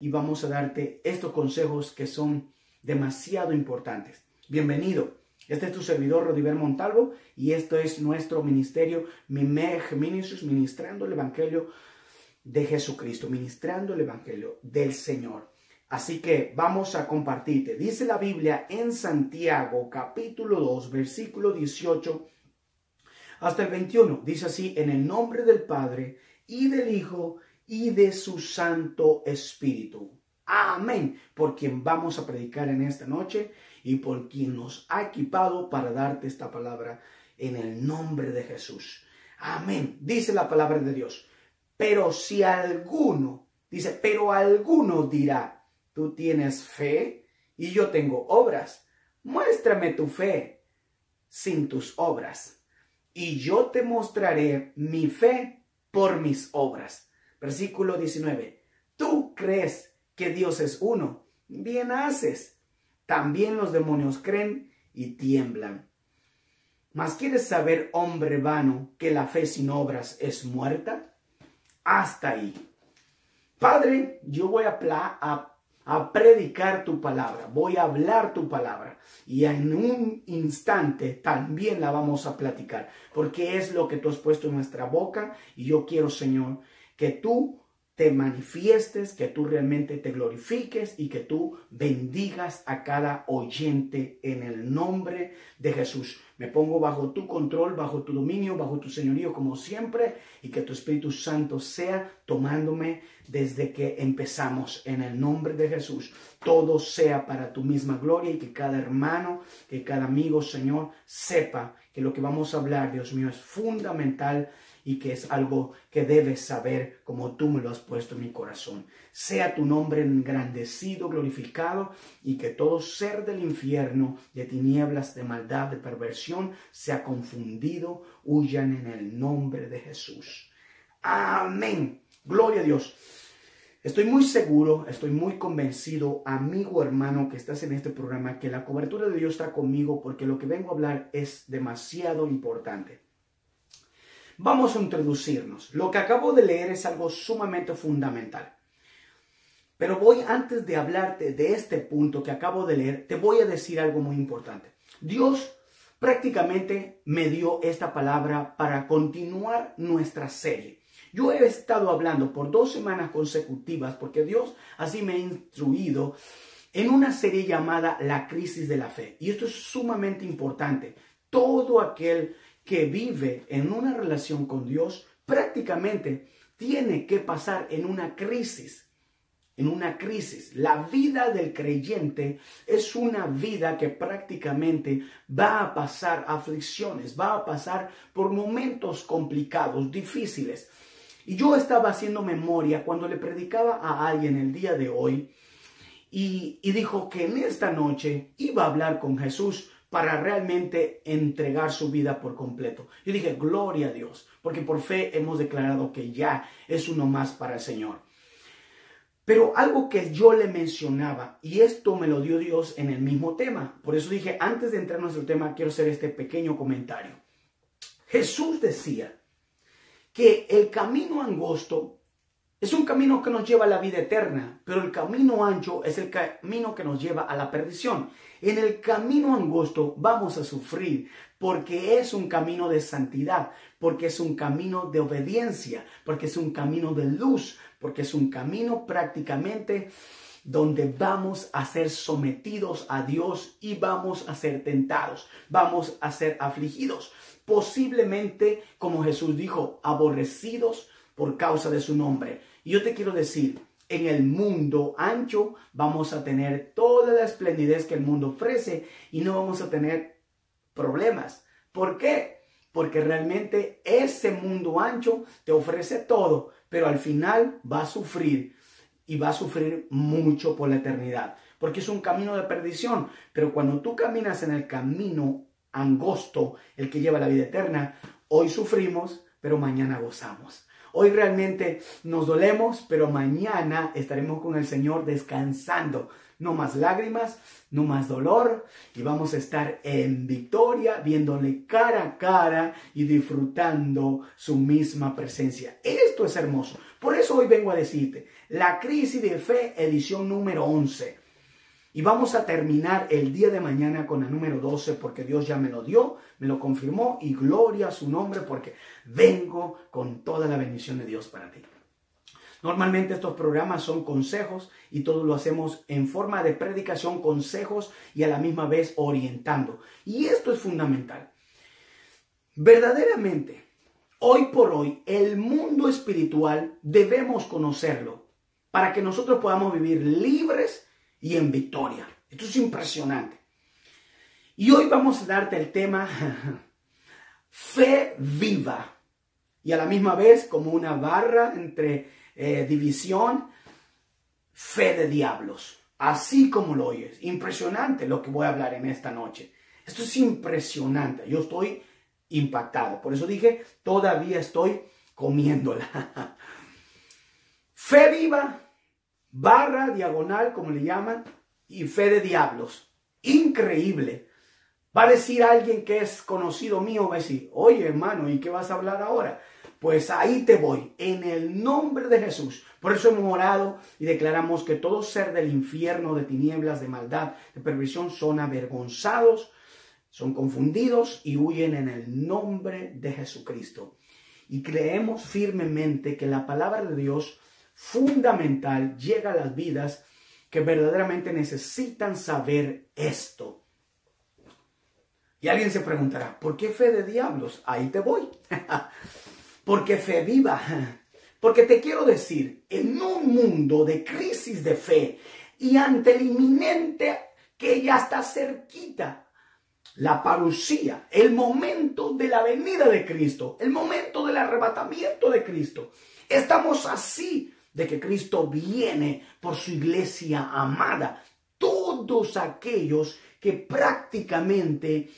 y vamos a darte estos consejos que son demasiado importantes. Bienvenido. Este es tu servidor, Rodiver Montalvo, y esto es nuestro ministerio, Mimej Ministries, ministrando el Evangelio de Jesucristo, ministrando el Evangelio del Señor. Así que vamos a compartirte. Dice la Biblia en Santiago, capítulo 2, versículo 18 hasta el 21. Dice así: en el nombre del Padre, y del Hijo, y de su Santo Espíritu. Amén. Por quien vamos a predicar en esta noche y por quien nos ha equipado para darte esta palabra en el nombre de Jesús. Amén. Dice la palabra de Dios. Pero si alguno, pero alguno dirá, tú tienes fe y yo tengo obras. Muéstrame tu fe sin tus obras, y yo te mostraré mi fe por mis obras. Versículo 19. Tú crees que Dios es uno. Bien haces. También los demonios creen y tiemblan. ¿Mas quieres saber, hombre vano, que la fe sin obras es muerta? Hasta ahí. Padre, yo voy a predicar tu palabra. Voy a hablar tu palabra. Y en un instante también la vamos a platicar. Porque es lo que tú has puesto en nuestra boca. Y yo quiero, Señor, que tú te manifiestes, que tú realmente te glorifiques y que tú bendigas a cada oyente en el nombre de Jesús. Me pongo bajo tu control, bajo tu dominio, bajo tu señorío como siempre, y que tu Espíritu Santo sea tomándome desde que empezamos en el nombre de Jesús. Todo sea para tu misma gloria y que cada hermano, que cada amigo, Señor, sepa que lo que vamos a hablar, Dios mío, es fundamental y que es algo que debes saber como tú me lo has puesto en mi corazón. Sea tu nombre engrandecido, glorificado, y que todo ser del infierno, de tinieblas, de maldad, de perversión, sea confundido, huyan en el nombre de Jesús. Amén. Gloria a Dios. Estoy muy seguro, estoy muy convencido, amigo, hermano, que estás en este programa, que la cobertura de Dios está conmigo, porque lo que vengo a hablar es demasiado importante. Vamos a introducirnos. Lo que acabo de leer es algo sumamente fundamental. Pero antes de hablarte de este punto que acabo de leer, te voy a decir algo muy importante. Dios prácticamente me dio esta palabra para continuar nuestra serie. Yo he estado hablando por 2 semanas consecutivas, porque Dios así me ha instruido, en una serie llamada La Crisis de la Fe. Y esto es sumamente importante. Todo aquel que vive en una relación con Dios prácticamente tiene que pasar en una crisis. La vida del creyente es una vida que prácticamente va a pasar aflicciones, va a pasar por momentos complicados, difíciles. Y yo estaba haciendo memoria cuando le predicaba a alguien el día de hoy y dijo que en esta noche iba a hablar con Jesús para realmente entregar su vida por completo. Yo dije, gloria a Dios, porque por fe hemos declarado que ya es uno más para el Señor. Pero algo que yo le mencionaba, y esto me lo dio Dios en el mismo tema. Por eso dije, antes de entrar en nuestro tema, quiero hacer este pequeño comentario. Jesús decía que el camino angosto es un camino que nos lleva a la vida eterna, pero el camino ancho es el camino que nos lleva a la perdición. En el camino angosto vamos a sufrir porque es un camino de santidad, porque es un camino de obediencia, porque es un camino de luz, porque es un camino prácticamente donde vamos a ser sometidos a Dios y vamos a ser tentados, vamos a ser afligidos, posiblemente, como Jesús dijo, aborrecidos por causa de su nombre. Y yo te quiero decir, en el mundo ancho vamos a tener toda la esplendidez que el mundo ofrece y no vamos a tener problemas. ¿Por qué? Porque realmente ese mundo ancho te ofrece todo, pero al final va a sufrir y va a sufrir mucho por la eternidad, porque es un camino de perdición. Pero cuando tú caminas en el camino angosto, el que lleva a la vida eterna, hoy sufrimos, pero mañana gozamos. Hoy realmente nos dolemos, pero mañana estaremos con el Señor descansando. No más lágrimas, no más dolor, y vamos a estar en victoria, viéndole cara a cara y disfrutando su misma presencia. Esto es hermoso. Por eso hoy vengo a decirte, la crisis de fe, edición número 11. Y vamos a terminar el día de mañana con la número 12, porque Dios ya me lo dio, me lo confirmó, y gloria a su nombre, porque vengo con toda la bendición de Dios para ti. Normalmente estos programas son consejos y todo lo hacemos en forma de predicación, consejos y a la misma vez orientando. Y esto es fundamental. Verdaderamente, hoy por hoy, el mundo espiritual debemos conocerlo para que nosotros podamos vivir libres y en victoria. Esto es impresionante. Y hoy vamos a darte el tema fe viva. Y a la misma vez como una barra entre división, fe de diablos. Así como lo oyes. Impresionante lo que voy a hablar en esta noche. Esto es impresionante. Yo estoy impactado. Por eso dije, todavía estoy comiéndola. Fe viva, barra, diagonal, como le llaman, y fe de diablos. Increíble. Va a decir alguien que es conocido mío, va a decir, oye hermano, ¿y qué vas a hablar ahora? Pues ahí te voy, en el nombre de Jesús. Por eso hemos orado y declaramos que todo ser del infierno, de tinieblas, de maldad, de perversión, son avergonzados, son confundidos y huyen en el nombre de Jesucristo. Y creemos firmemente que la palabra de Dios fundamental llega a las vidas que verdaderamente necesitan saber esto. Y alguien se preguntará, ¿por qué fe de diablos? Ahí te voy. Porque fe viva. Porque te quiero decir, en un mundo de crisis de fe y ante el inminente que ya está cerquita, la parucía, el momento de la venida de Cristo, el momento del arrebatamiento de Cristo, estamos así de que Cristo viene por su iglesia amada. Todos aquellos que prácticamente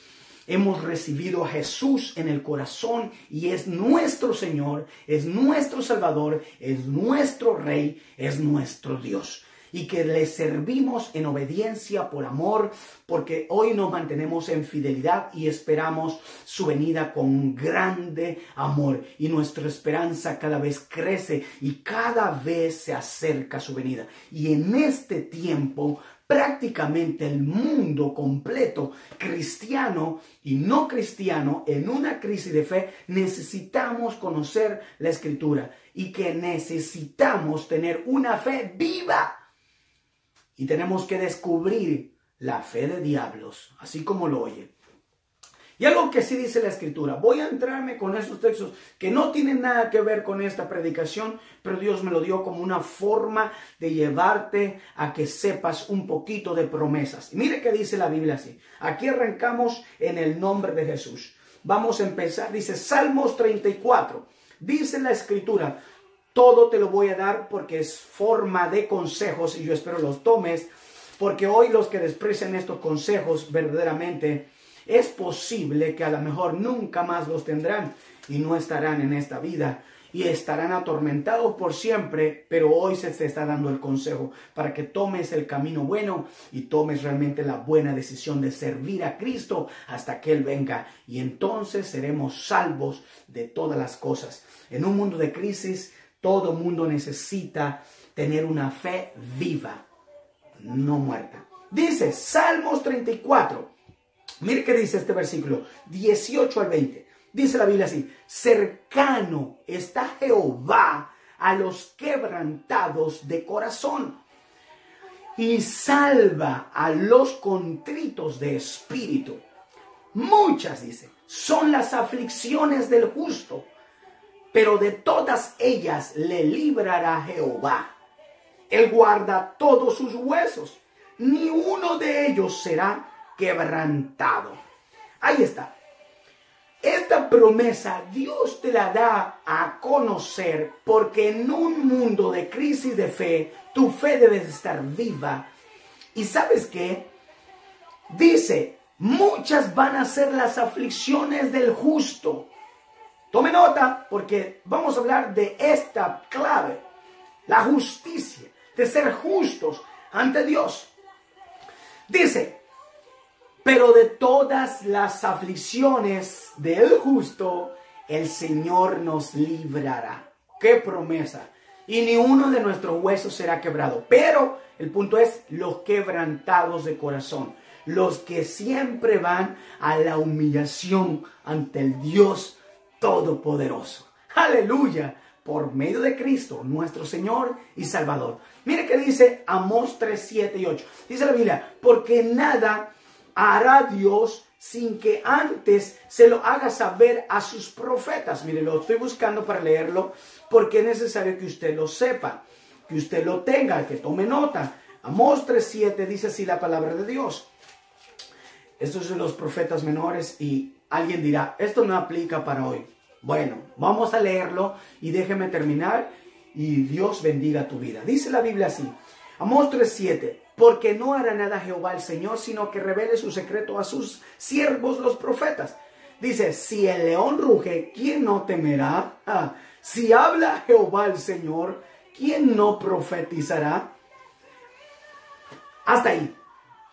hemos recibido a Jesús en el corazón y es nuestro Señor, es nuestro Salvador, es nuestro Rey, es nuestro Dios. Y que le servimos en obediencia por amor, porque hoy nos mantenemos en fidelidad y esperamos su venida con grande amor. Y nuestra esperanza cada vez crece y cada vez se acerca su venida. Y en este tiempo, prácticamente el mundo completo, cristiano y no cristiano, en una crisis de fe, necesitamos conocer la Escritura y que necesitamos tener una fe viva. Y tenemos que descubrir la fe de diablos, así como lo oye. Y algo que sí dice la Escritura, voy a entrarme con esos textos que no tienen nada que ver con esta predicación, pero Dios me lo dio como una forma de llevarte a que sepas un poquito de promesas. Y mire que dice la Biblia así. Aquí arrancamos en el nombre de Jesús. Vamos a empezar, dice Salmos 34. Dice la Escritura, todo te lo voy a dar porque es forma de consejos y yo espero los tomes, porque hoy los que desprecian estos consejos verdaderamente es posible que a lo mejor nunca más los tendrán y no estarán en esta vida y estarán atormentados por siempre, pero hoy se te está dando el consejo para que tomes el camino bueno y tomes realmente la buena decisión de servir a Cristo hasta que Él venga y entonces seremos salvos de todas las cosas. En un mundo de crisis, todo mundo necesita tener una fe viva, no muerta. Dice Salmos 34. Mire qué dice este versículo, 18 al 20. Dice la Biblia así, cercano está Jehová a los quebrantados de corazón y salva a los contritos de espíritu. Muchas, dice, son las aflicciones del justo, pero de todas ellas le librará Jehová. Él guarda todos sus huesos, ni uno de ellos será quebrantado. Ahí está. Esta promesa Dios te la da a conocer porque en un mundo de crisis de fe, tu fe debe estar viva. ¿Y sabes qué? Dice, muchas van a ser las aflicciones del justo. Tome nota porque vamos a hablar de esta clave, la justicia, de ser justos ante Dios. Dice, pero de todas las aflicciones del justo, el Señor nos librará. ¡Qué promesa! Y ni uno de nuestros huesos será quebrado. Pero el punto es los quebrantados de corazón. Los que siempre van a la humillación ante el Dios Todopoderoso. ¡Aleluya! Por medio de Cristo, nuestro Señor y Salvador. Mire que dice Amós 3, 7 y 8. Dice la Biblia, porque nada hará Dios sin que antes se lo haga saber a sus profetas. Mire, lo estoy buscando para leerlo porque es necesario que usted lo sepa, que usted lo tenga, que tome nota. Amós 3:7 dice así la palabra de Dios. Estos son los profetas menores y alguien dirá, esto no aplica para hoy. Bueno, vamos a leerlo y déjeme terminar y Dios bendiga tu vida. Dice la Biblia así, Amós 3:7. Porque no hará nada Jehová el Señor, sino que revele su secreto a sus siervos los profetas. Dice, si el león ruge, ¿quién no temerá? Si habla Jehová el Señor, ¿quién no profetizará? Hasta ahí.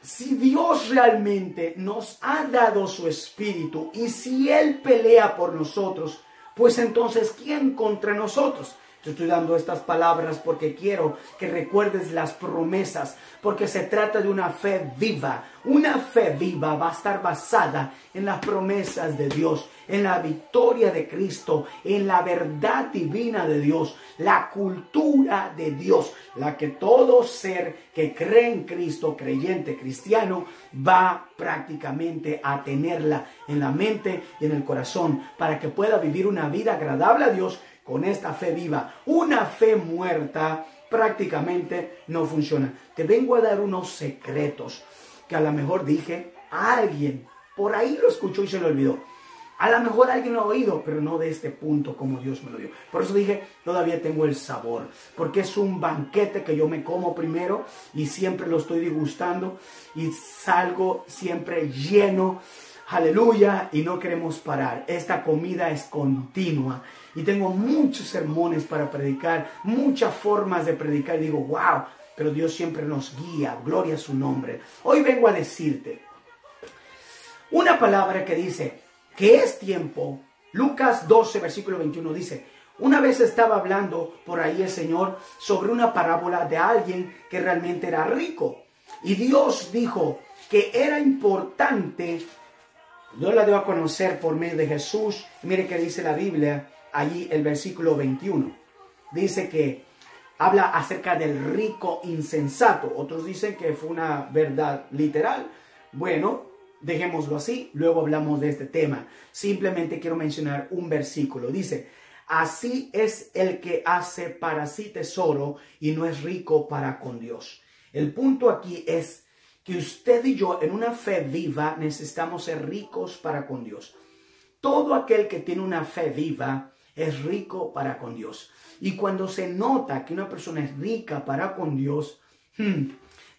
Si Dios realmente nos ha dado su espíritu y si Él pelea por nosotros, pues entonces, ¿quién contra nosotros? Te estoy dando estas palabras porque quiero que recuerdes las promesas, porque se trata de una fe viva. Una fe viva va a estar basada en las promesas de Dios, en la victoria de Cristo, en la verdad divina de Dios, la cultura de Dios, la que todo ser que cree en Cristo, creyente, cristiano, va prácticamente a tenerla en la mente y en el corazón para que pueda vivir una vida agradable a Dios. Con esta fe viva, una fe muerta prácticamente no funciona. Te vengo a dar unos secretos que a lo mejor dije a alguien, por ahí lo escuchó y se lo olvidó. A lo mejor alguien lo ha oído, pero no de este punto como Dios me lo dio. Por eso dije, todavía tengo el sabor, porque es un banquete que yo me como primero y siempre lo estoy degustando y salgo siempre lleno. Aleluya, y no queremos parar. Esta comida es continua y tengo muchos sermones para predicar, muchas formas de predicar y digo, wow, pero Dios siempre nos guía, gloria a su nombre. Hoy vengo a decirte una palabra que dice que es tiempo. Lucas 12, versículo 21 dice, una vez estaba hablando por ahí el Señor sobre una parábola de alguien que realmente era rico y Dios dijo que era importante. Yo la debo a conocer por medio de Jesús. Mire que dice la Biblia, allí el versículo 21. Dice que habla acerca del rico insensato. Otros dicen que fue una verdad literal. Bueno, dejémoslo así. Luego hablamos de este tema. Simplemente quiero mencionar un versículo. Dice, así es el que hace para sí tesoro y no es rico para con Dios. El punto aquí es que usted y yo en una fe viva necesitamos ser ricos para con Dios. Todo aquel que tiene una fe viva es rico para con Dios. Y cuando se nota que una persona es rica para con Dios,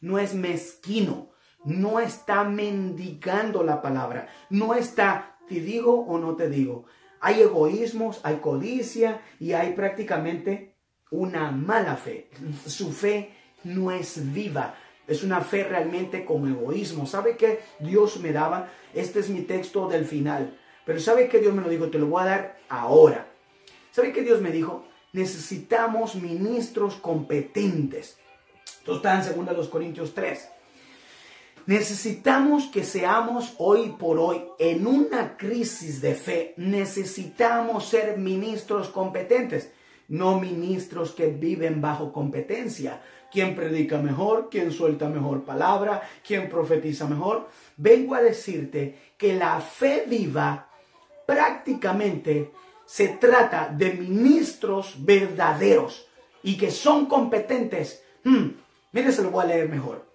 no es mezquino, no está mendigando la palabra, no está, te digo o no te digo. Hay egoísmos, hay codicia y hay prácticamente una mala fe. Su fe no es viva. Es una fe realmente con egoísmo. ¿Sabe qué Dios me daba? Este es mi texto del final. Pero ¿sabe qué Dios me lo dijo? Te lo voy a dar ahora. ¿Sabe qué Dios me dijo? Necesitamos ministros competentes. Esto está en 2 Corintios 3. Necesitamos que seamos hoy por hoy en una crisis de fe. Necesitamos ser ministros competentes. No ministros que viven bajo competencia. ¿Quién predica mejor? ¿Quién suelta mejor palabra? ¿Quién profetiza mejor? Vengo a decirte que la fe viva prácticamente se trata de ministros verdaderos y que son competentes. Mire, se lo voy a leer mejor.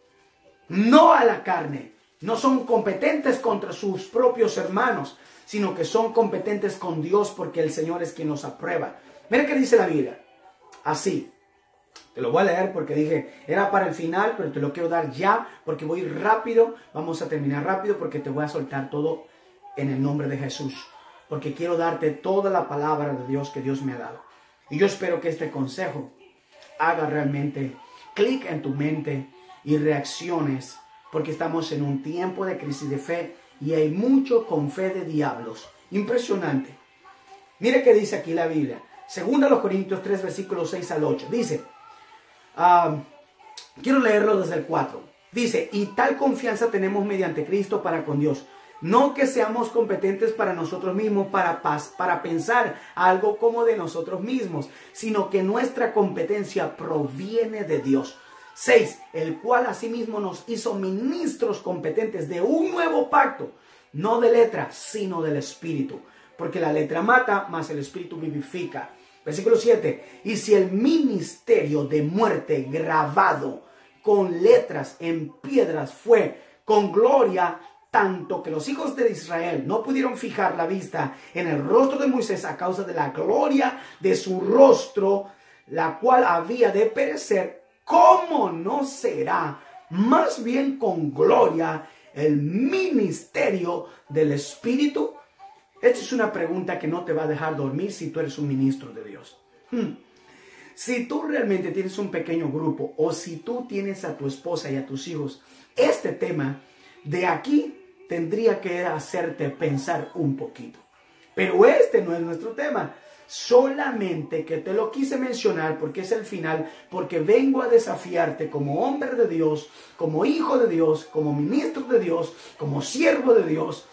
No a la carne. No son competentes contra sus propios hermanos, sino que son competentes con Dios porque el Señor es quien los aprueba. Mira qué dice la Biblia. Así. Te lo voy a leer porque dije, era para el final, pero te lo quiero dar ya porque voy rápido. Vamos a terminar rápido porque te voy a soltar todo en el nombre de Jesús. porque quiero darte toda la palabra de Dios que Dios me ha dado. Y yo espero que este consejo haga realmente clic en tu mente y reacciones, porque estamos en un tiempo de crisis de fe y hay mucho con fe de diablos. Impresionante. Mire qué dice aquí la Biblia. Segunda los Corintios 3, versículos 6 al 8. Dice, quiero leerlo desde el 4. Dice, y tal confianza tenemos mediante Cristo para con Dios. No que seamos competentes para nosotros mismos, para pensar algo como de nosotros mismos, sino que nuestra competencia proviene de Dios. 6. El cual asimismo nos hizo ministros competentes de un nuevo pacto, no de letra, sino del Espíritu. Porque la letra mata, mas el Espíritu vivifica. Versículo 7. Y si el ministerio de muerte grabado con letras en piedras fue con gloria, tanto que los hijos de Israel no pudieron fijar la vista en el rostro de Moisés a causa de la gloria de su rostro, la cual había de perecer, ¿cómo no será más bien con gloria el ministerio del Espíritu? Esta es una pregunta que no te va a dejar dormir si tú eres un ministro de Dios. Si tú realmente tienes un pequeño grupo o si tú tienes a tu esposa y a tus hijos, este tema de aquí tendría que hacerte pensar un poquito. Pero este no es nuestro tema. Solamente que te lo quise mencionar porque es el final, porque vengo a desafiarte como hombre de Dios, como hijo de Dios, como ministro de Dios, como siervo de Dios.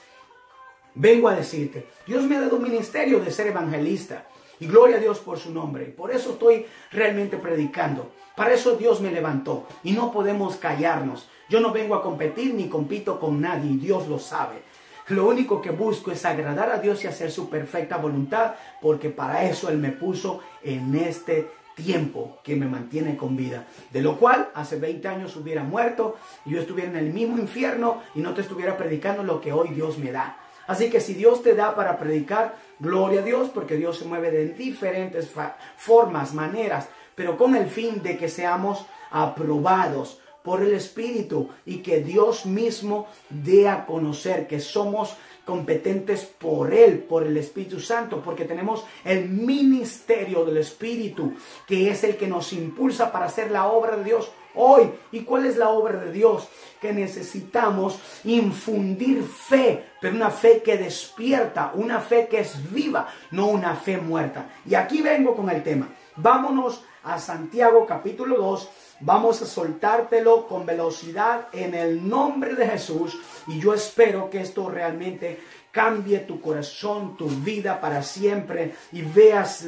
Vengo a decirte, Dios me ha dado un ministerio de ser evangelista y gloria a Dios por su nombre. Por eso estoy realmente predicando. Para eso Dios me levantó y no podemos callarnos. Yo no vengo a competir ni compito con nadie y Dios lo sabe. Lo único que busco es agradar a Dios y hacer su perfecta voluntad, porque para eso Él me puso en este tiempo que me mantiene con vida. De lo cual hace 20 años hubiera muerto y yo estuviera en el mismo infierno y no te estuviera predicando lo que hoy Dios me da. Así que si Dios te da para predicar, gloria a Dios, porque Dios se mueve de diferentes formas, maneras, pero con el fin de que seamos aprobados por el Espíritu y que Dios mismo dé a conocer que somos competentes por Él, por el Espíritu Santo, porque tenemos el ministerio del Espíritu, que es el que nos impulsa para hacer la obra de Dios hoy. ¿Y cuál es la obra de Dios? Que necesitamos infundir fe, pero una fe que despierta, una fe que es viva, no una fe muerta. Y aquí vengo con el tema. Vámonos a Santiago capítulo 2. Vamos a soltártelo con velocidad en el nombre de Jesús. Y yo espero que esto realmente cambie tu corazón, tu vida para siempre. Y veas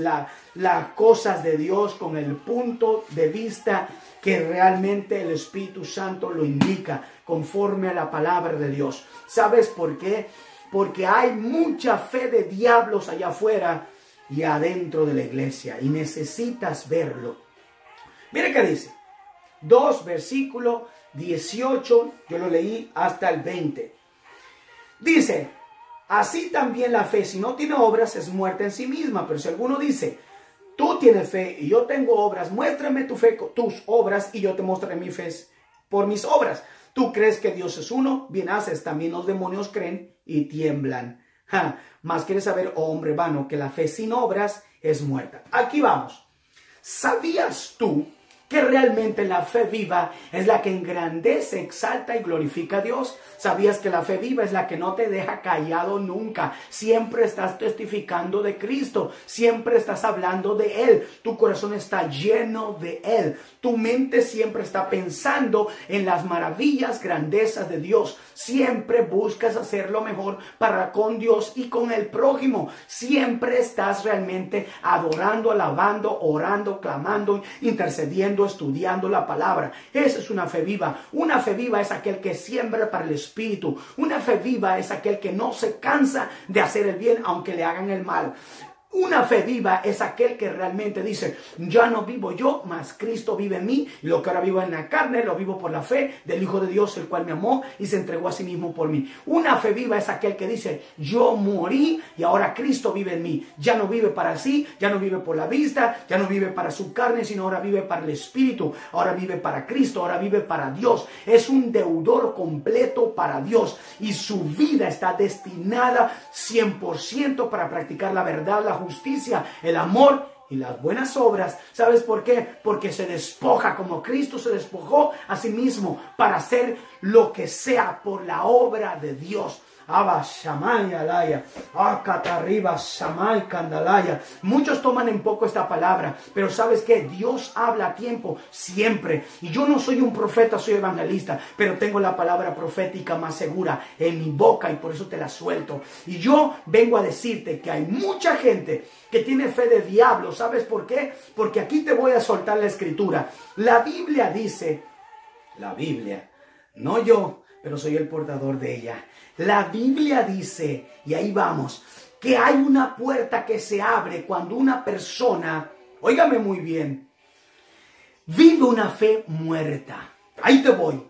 las cosas de Dios con el punto de vista que realmente el Espíritu Santo lo indica, conforme a la palabra de Dios. ¿Sabes por qué? Porque hay mucha fe de diablos allá afuera y adentro de la iglesia. Y necesitas verlo. Mira qué dice. 2, versículo 18, yo lo leí hasta el 20. Dice, así también la fe, si no tiene obras, es muerta en sí misma. Pero si alguno dice, tú tienes fe y yo tengo obras, muéstrame tu fe, tus obras, y yo te mostraré mi fe por mis obras. Tú crees que Dios es uno, bien haces, también los demonios creen y tiemblan. Mas quieres saber, oh hombre vano, que la fe sin obras es muerta. Aquí vamos. ¿Sabías tú que realmente la fe viva es la que engrandece, exalta y glorifica a Dios? ¿Sabías que la fe viva es la que no te deja callado nunca? Siempre estás testificando de Cristo, siempre estás hablando de Él, tu corazón está lleno de Él, tu mente siempre está pensando en las maravillas, grandezas de Dios, siempre buscas hacer lo mejor para con Dios y con el prójimo, siempre estás realmente adorando, alabando, orando, clamando, intercediendo, estudiando la palabra. Esa es una fe viva. Una fe viva es aquel que siembra para el Espíritu. Una fe viva es aquel que no se cansa de hacer el bien aunque le hagan el mal. Una fe viva es aquel que realmente dice, ya no vivo yo, mas Cristo vive en mí. Y lo que ahora vivo en la carne, lo vivo por la fe del Hijo de Dios, el cual me amó y se entregó a sí mismo por mí. Una fe viva es aquel que dice, yo morí y ahora Cristo vive en mí. Ya no vive para sí, ya no vive por la vista, ya no vive para su carne, sino ahora vive para el Espíritu. Ahora vive para Cristo, ahora vive para Dios. Es un deudor completo para Dios y su vida está destinada 100% para practicar la verdad, la justicia, el amor y las buenas obras. ¿Sabes por qué? Porque se despoja como Cristo se despojó a sí mismo para hacer lo que sea por la obra de Dios. Abba Shamay Alaya, Akatariba Shamay Kandalaya. Muchos toman en poco esta palabra, pero ¿sabes qué? Dios habla a tiempo siempre. Y yo no soy un profeta, soy evangelista, pero tengo la palabra profética más segura en mi boca y por eso te la suelto. Y yo vengo a decirte que hay mucha gente que tiene fe de diablo. ¿Sabes por qué? Porque aquí te voy a soltar la escritura. La Biblia dice, la Biblia, no yo, pero soy el portador de ella. La Biblia dice, y ahí vamos, que hay una puerta que se abre cuando una persona, óigame muy bien, vive una fe muerta. Ahí te voy.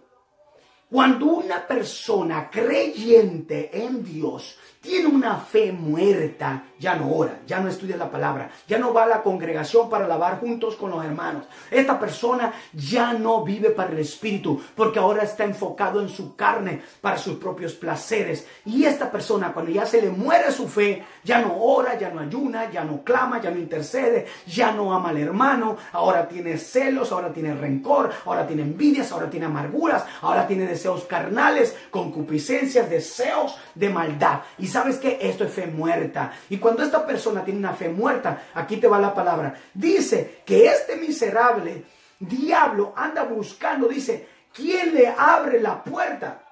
Cuando una persona creyente en Dios tiene una fe muerta, ya no ora, ya no estudia la palabra, ya no va a la congregación para alabar juntos con los hermanos. Esta persona ya no vive para el Espíritu, porque ahora está enfocado en su carne, para sus propios placeres. Y esta persona, cuando ya se le muere su fe, ya no ora, ya no ayuna, ya no clama, ya no intercede, ya no ama al hermano, ahora tiene celos, ahora tiene rencor, ahora tiene envidias, ahora tiene amarguras, ahora tiene deseos carnales, concupiscencias, deseos de maldad. Y sabes que esto es fe muerta. Y cuando esta persona tiene una fe muerta, aquí te va la palabra. Dice que este miserable diablo anda buscando, dice, ¿quién le abre la puerta?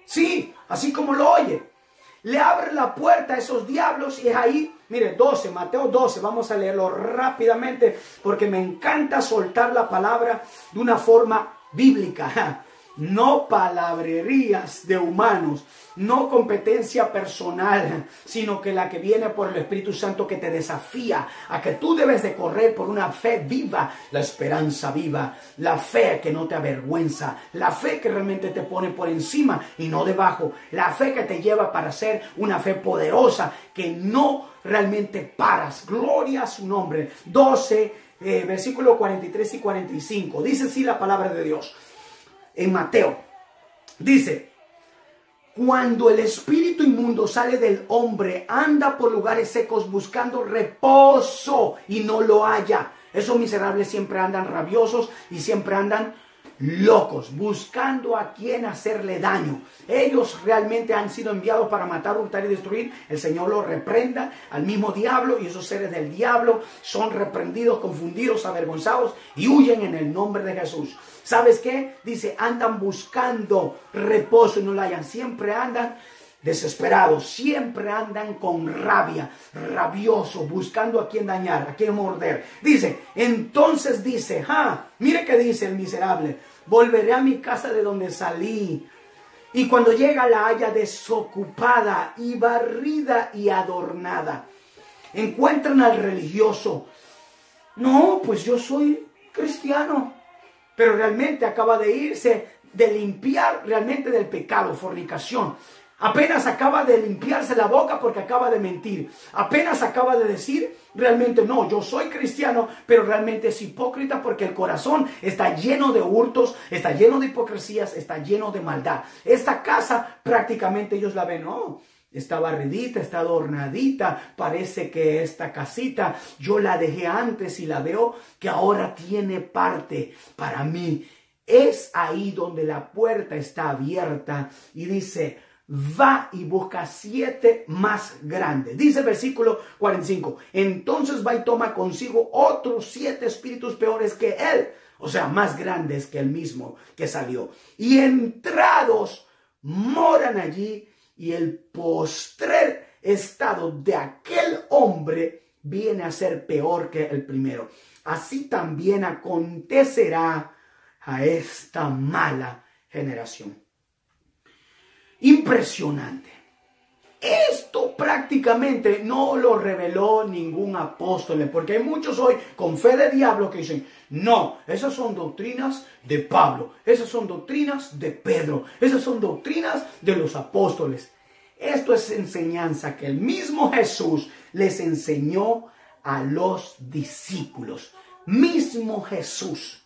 Sí, así como lo oye. Le abre la puerta a esos diablos y es ahí, mire, 12, Mateo 12, vamos a leerlo rápidamente porque me encanta soltar la palabra de una forma bíblica. No palabrerías de humanos, no competencia personal, sino que la que viene por el Espíritu Santo que te desafía a que tú debes de correr por una fe viva, la esperanza viva, la fe que no te avergüenza, la fe que realmente te pone por encima y no debajo, la fe que te lleva para ser una fe poderosa, que no realmente paras. Gloria a su nombre. 12, versículo 43 y 45, dice así la palabra de Dios. En Mateo, dice, cuando el espíritu inmundo sale del hombre, anda por lugares secos buscando reposo y no lo halla. Esos miserables siempre andan rabiosos y siempre andan locos, buscando a quien hacerle daño. Ellos realmente han sido enviados para matar, hurtar y destruir. El Señor los reprenda al mismo diablo, y esos seres del diablo son reprendidos, confundidos, avergonzados y huyen en el nombre de Jesús. ¿Sabes qué? Dice, andan buscando reposo y no lo hallan. Siempre andan desesperados, siempre andan con rabia, rabiosos, buscando a quien dañar, a quien morder. Dice, entonces dice, mire que dice el miserable, volveré a mi casa de donde salí. Y cuando llega la halla desocupada y barrida y adornada. Encuentran al religioso. No, pues yo soy cristiano. Pero realmente acaba de irse, de limpiar realmente del pecado, fornicación. Apenas acaba de limpiarse la boca porque acaba de mentir. Apenas acaba de decir, realmente no, yo soy cristiano, pero realmente es hipócrita porque el corazón está lleno de hurtos, está lleno de hipocresías, está lleno de maldad. Esta casa prácticamente ellos la ven, no, está barridita, está adornadita, parece que esta casita yo la dejé antes y la veo que ahora tiene parte para mí. Es ahí donde la puerta está abierta y dice, va y busca 7 más grandes. Dice el versículo 45. Entonces va y toma consigo otros 7 espíritus peores que él. O sea, más grandes que el mismo que salió. Y entrados moran allí. Y el postrer estado de aquel hombre viene a ser peor que el primero. Así también acontecerá a esta mala generación. Impresionante. Esto prácticamente no lo reveló ningún apóstol, porque hay muchos hoy con fe de diablo que dicen, no, esas son doctrinas de Pablo, esas son doctrinas de Pedro, esas son doctrinas de los apóstoles. Esto es enseñanza que el mismo Jesús les enseñó a los discípulos. Mismo Jesús.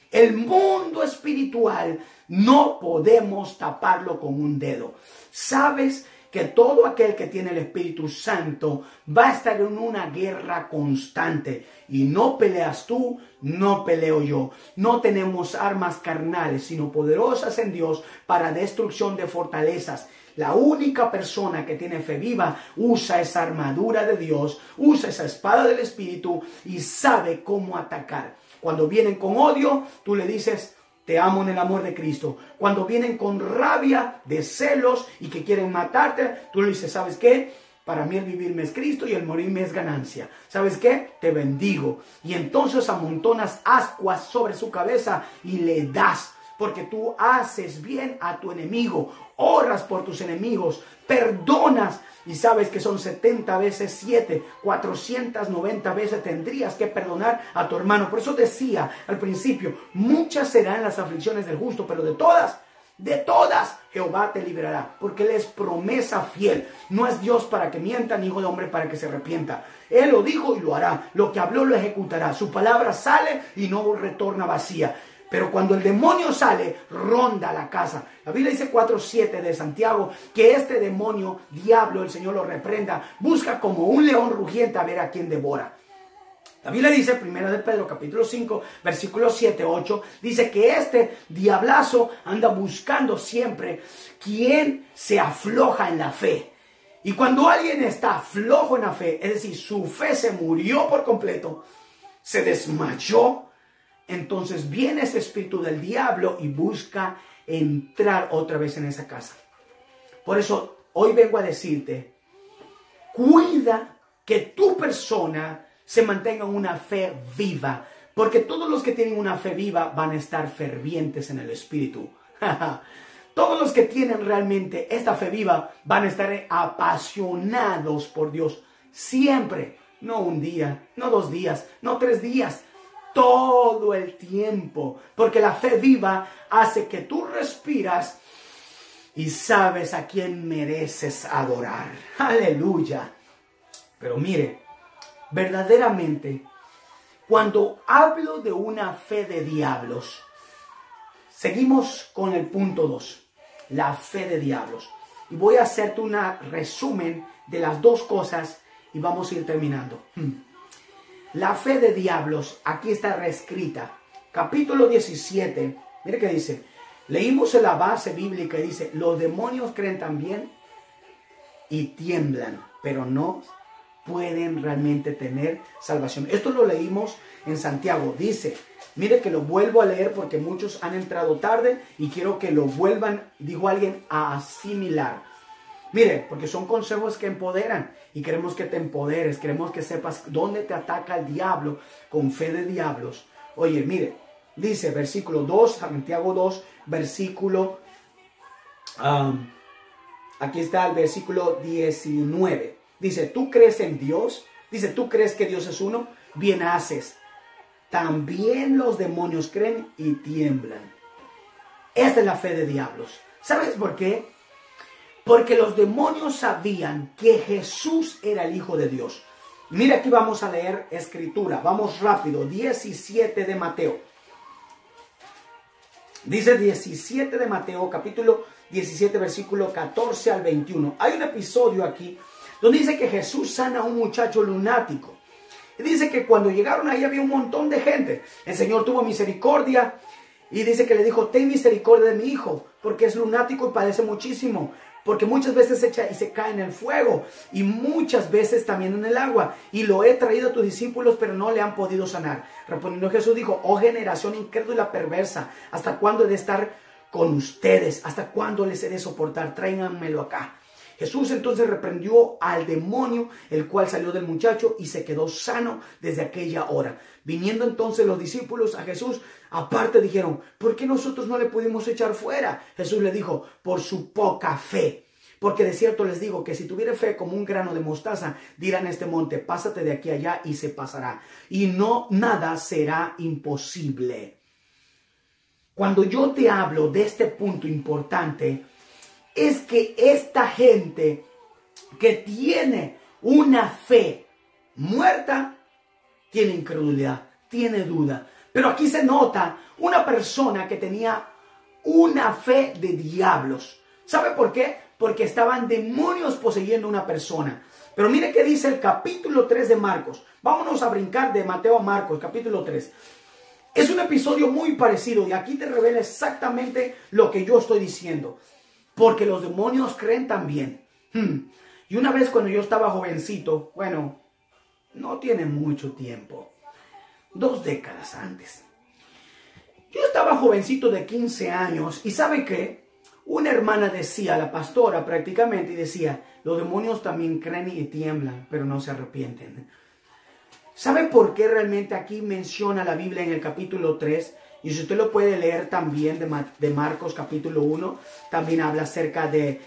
El mundo espiritual no podemos taparlo con un dedo. ¿Sabes que todo aquel que tiene el Espíritu Santo va a estar en una guerra constante? Y no peleas tú, no peleo yo. No tenemos armas carnales, sino poderosas en Dios para destrucción de fortalezas. La única persona que tiene fe viva usa esa armadura de Dios, usa esa espada del Espíritu y sabe cómo atacar. Cuando vienen con odio, tú le dices, te amo en el amor de Cristo. Cuando vienen con rabia, de celos y que quieren matarte, tú le dices, ¿sabes qué? Para mí el vivirme es Cristo y el morirme es ganancia. ¿Sabes qué? Te bendigo. Y entonces amontonas ascuas sobre su cabeza y le das. Porque tú haces bien a tu enemigo, oras por tus enemigos, perdonas y sabes que son 70 veces 7, 490 veces tendrías que perdonar a tu hermano. Por eso decía al principio, muchas serán las aflicciones del justo, pero de todas, Jehová te librará, porque Él es promesa fiel. No es Dios para que mienta, ni hijo de hombre para que se arrepienta. Él lo dijo y lo hará, lo que habló lo ejecutará. Su palabra sale y no retorna vacía. Pero cuando el demonio sale, ronda la casa. La Biblia dice 4:7 de Santiago que este demonio, diablo, el Señor lo reprenda, busca como un león rugiente a ver a quién devora. La Biblia dice, 1 de Pedro, capítulo 5, versículos 7, 8, dice que este diablazo anda buscando siempre quien se afloja en la fe. Y cuando alguien está flojo en la fe, es decir, su fe se murió por completo, se desmayó, entonces viene ese espíritu del diablo y busca entrar otra vez en esa casa. Por eso hoy vengo a decirte, cuida que tu persona se mantenga una fe viva, porque todos los que tienen una fe viva van a estar fervientes en el espíritu. Todos los que tienen realmente esta fe viva van a estar apasionados por Dios siempre, no un día, no 2 días, no 3 días, todo el tiempo, porque la fe viva hace que tú respiras y sabes a quién mereces adorar. Aleluya. Pero mire, verdaderamente, cuando hablo de una fe de diablos, seguimos con el punto 2, la fe de diablos. Y voy a hacerte un resumen de las 2 cosas y vamos a ir terminando. La fe de diablos, aquí está reescrita. Capítulo 17, mire qué dice. Leímos en la base bíblica y dice, los demonios creen también y tiemblan, pero no pueden realmente tener salvación. Esto lo leímos en Santiago. Dice, mire que lo vuelvo a leer porque muchos han entrado tarde y quiero que lo vuelvan, dijo alguien, a asimilar. Mire, porque son consejos que empoderan y queremos que te empoderes, queremos que sepas dónde te ataca el diablo con fe de diablos. Oye, mire, dice versículo 2, Santiago 2, versículo, aquí está el versículo 19. Dice, ¿tú crees en Dios? Dice, ¿tú crees que Dios es uno? Bien haces. También los demonios creen y tiemblan. Esta es la fe de diablos. ¿Sabes por qué? Porque los demonios sabían que Jesús era el Hijo de Dios. Mira, aquí vamos a leer escritura. Vamos rápido. 17 de Mateo. Dice 17 de Mateo, capítulo 17, versículo 14 al 21. Hay un episodio aquí donde dice que Jesús sana a un muchacho lunático. Y dice que cuando llegaron ahí había un montón de gente. El Señor tuvo misericordia y dice que le dijo, ten misericordia de mi hijo, porque es lunático y padece muchísimo. Porque muchas veces se echa y se cae en el fuego y muchas veces también en el agua. Y lo he traído a tus discípulos, pero no le han podido sanar. Respondiendo Jesús dijo, oh generación incrédula perversa, ¿hasta cuándo he de estar con ustedes? ¿Hasta cuándo les he de soportar? Tráiganmelo acá. Jesús entonces reprendió al demonio, el cual salió del muchacho y se quedó sano desde aquella hora. Viniendo entonces los discípulos a Jesús, aparte dijeron, ¿por qué nosotros no le pudimos echar fuera? Jesús le dijo, por su poca fe. Porque de cierto les digo que si tuviera fe como un grano de mostaza, dirán este monte, pásate de aquí a allá y se pasará. Y no, nada será imposible. Cuando yo te hablo de este punto importante, es que esta gente que tiene una fe muerta, tiene incredulidad, tiene duda. Pero aquí se nota una persona que tenía una fe de diablos. ¿Sabe por qué? Porque estaban demonios poseyendo a una persona. Pero mire qué dice el capítulo 3 de Marcos. Vámonos a brincar de Mateo a Marcos, capítulo 3. Es un episodio muy parecido y aquí te revela exactamente lo que yo estoy diciendo. Porque los demonios creen también. Y una vez cuando yo estaba jovencito, bueno, no tiene mucho tiempo, 2 décadas antes. Yo estaba jovencito de 15 años y ¿sabe qué? Una hermana decía, la pastora prácticamente, y decía, los demonios también creen y tiemblan, pero no se arrepienten. ¿Sabe por qué realmente aquí menciona la Biblia en el capítulo 3? Y si usted lo puede leer también de Marcos capítulo 1, también habla acerca de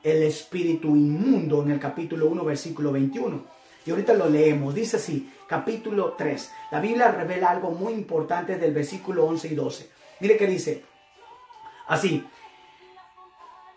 el espíritu inmundo en el capítulo 1, versículo 21. Y ahorita lo leemos. Dice así, capítulo 3. La Biblia revela algo muy importante del versículo 11 y 12. Mire que dice así.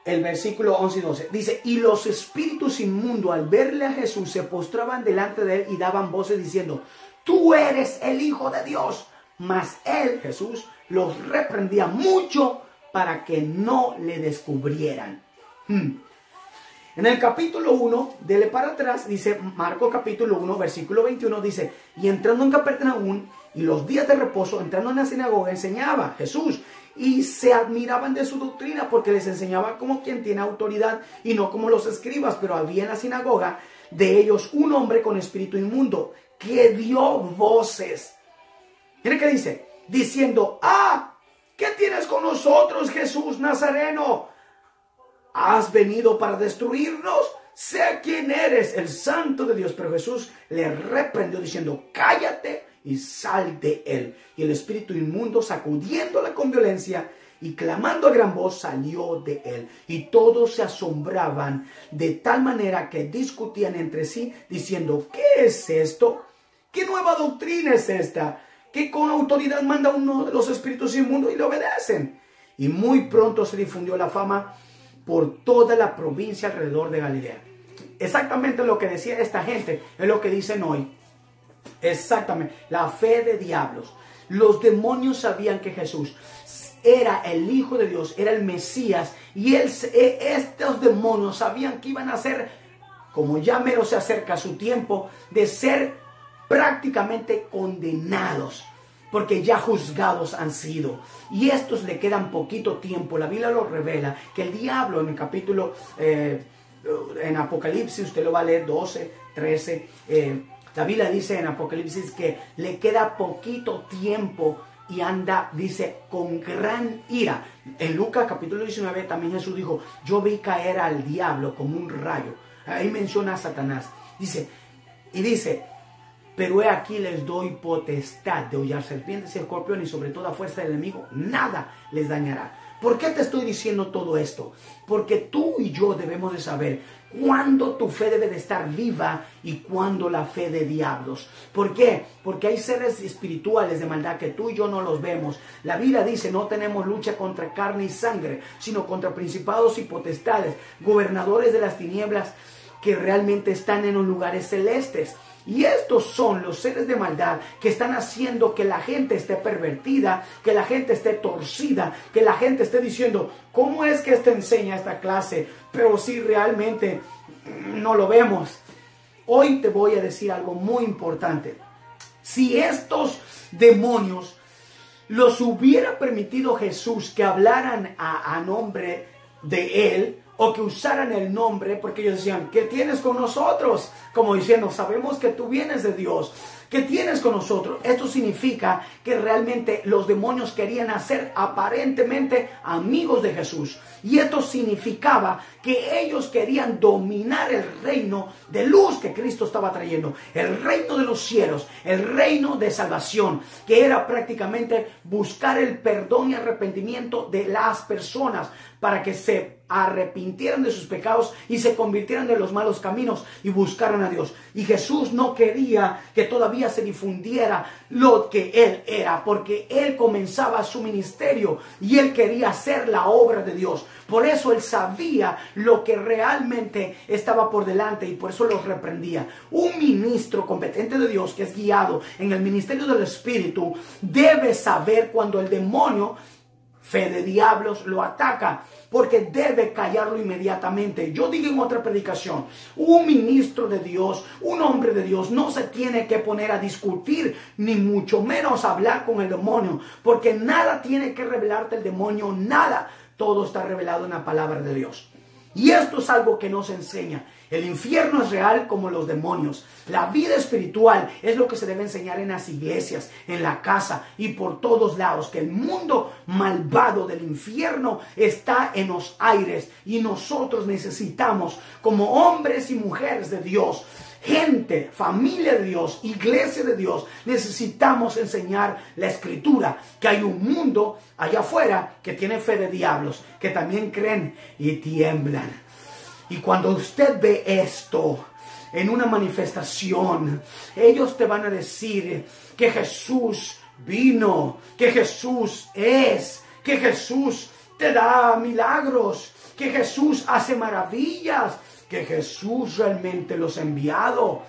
El versículo 11 y 12. Dice, y los espíritus inmundos al verle a Jesús se postraban delante de él y daban voces diciendo, tú eres el Hijo de Dios. Mas él, Jesús, los reprendía mucho para que no le descubrieran. En el capítulo 1, dele para atrás, dice Marcos capítulo 1, versículo 21, dice, y entrando en Capernaum, y los días de reposo, entrando en la sinagoga, enseñaba Jesús, y se admiraban de su doctrina, porque les enseñaba como quien tiene autoridad, y no como los escribas, pero había en la sinagoga de ellos un hombre con espíritu inmundo, que dio voces. Mire qué dice, diciendo, ¿qué tienes con nosotros, Jesús Nazareno? ¿Has venido para destruirnos? Sé quién eres, el Santo de Dios. Pero Jesús le reprendió diciendo, cállate y sal de él. Y el espíritu inmundo, sacudiéndole con violencia y clamando a gran voz, salió de él. Y todos se asombraban de tal manera que discutían entre sí, diciendo, ¿qué es esto? ¿Qué nueva doctrina es esta? Que con autoridad manda uno de los espíritus inmundos y le obedecen. Y muy pronto se difundió la fama por toda la provincia alrededor de Galilea. Exactamente lo que decía esta gente es lo que dicen hoy. Exactamente, la fe de diablos. Los demonios sabían que Jesús era el Hijo de Dios, era el Mesías, y estos demonios sabían que iban a ser, como ya mero se acerca su tiempo, de ser prácticamente condenados, porque ya juzgados han sido. Y estos le quedan poquito tiempo. La Biblia lo revela, que el diablo en el capítulo, en Apocalipsis, usted lo va a leer 12, 13, la Biblia dice en Apocalipsis que le queda poquito tiempo y anda, dice, con gran ira. En Lucas capítulo 19 también Jesús dijo, yo vi caer al diablo como un rayo. Ahí menciona a Satanás. Dice, pero he aquí les doy potestad de hollar serpientes y escorpiones y sobre toda fuerza del enemigo, nada les dañará. ¿Por qué te estoy diciendo todo esto? Porque tú y yo debemos de saber cuándo tu fe debe de estar viva y cuándo la fe de diablos. ¿Por qué? Porque hay seres espirituales de maldad que tú y yo no los vemos. La Biblia dice, no tenemos lucha contra carne y sangre, sino contra principados y potestades, gobernadores de las tinieblas que realmente están en los lugares celestes. Y estos son los seres de maldad que están haciendo que la gente esté pervertida, que la gente esté torcida, que la gente esté diciendo, ¿cómo es que enseña esta clase? Pero si realmente no lo vemos. Hoy te voy a decir algo muy importante. Si estos demonios los hubiera permitido Jesús que hablaran a nombre de él, o que usaran el nombre, porque ellos decían, ¿qué tienes con nosotros? Como diciendo, sabemos que tú vienes de Dios. ¿Qué tienes con nosotros? Esto significa que realmente los demonios querían hacer aparentemente amigos de Jesús. Y esto significaba que ellos querían dominar el reino de luz que Cristo estaba trayendo. El reino de los cielos, el reino de salvación, que era prácticamente buscar el perdón y arrepentimiento de las personas para que se arrepintieran de sus pecados y se convirtieran de los malos caminos y buscaran a Dios. Y Jesús no quería que todavía se difundiera lo que Él era, porque Él comenzaba su ministerio y Él quería hacer la obra de Dios. Por eso Él sabía lo que realmente estaba por delante y por eso los reprendía. Un ministro competente de Dios que es guiado en el ministerio del Espíritu debe saber cuando el demonio, fe de diablos, lo ataca, porque debe callarlo inmediatamente. Yo digo en otra predicación, un ministro de Dios, un hombre de Dios, no se tiene que poner a discutir, ni mucho menos hablar con el demonio, porque nada tiene que revelarte el demonio, nada. Todo está revelado en la palabra de Dios. Y esto es algo que nos enseña. El infierno es real como los demonios. La vida espiritual es lo que se debe enseñar en las iglesias, en la casa y por todos lados. Que el mundo malvado del infierno está en los aires y nosotros necesitamos, como hombres y mujeres de Dios, gente, familia de Dios, iglesia de Dios, necesitamos enseñar la escritura, que hay un mundo allá afuera que tiene fe de diablos, que también creen y tiemblan. Y cuando usted ve esto en una manifestación, ellos te van a decir que Jesús vino, que Jesús es, que Jesús te da milagros, que Jesús hace maravillas, que Jesús realmente los ha enviado.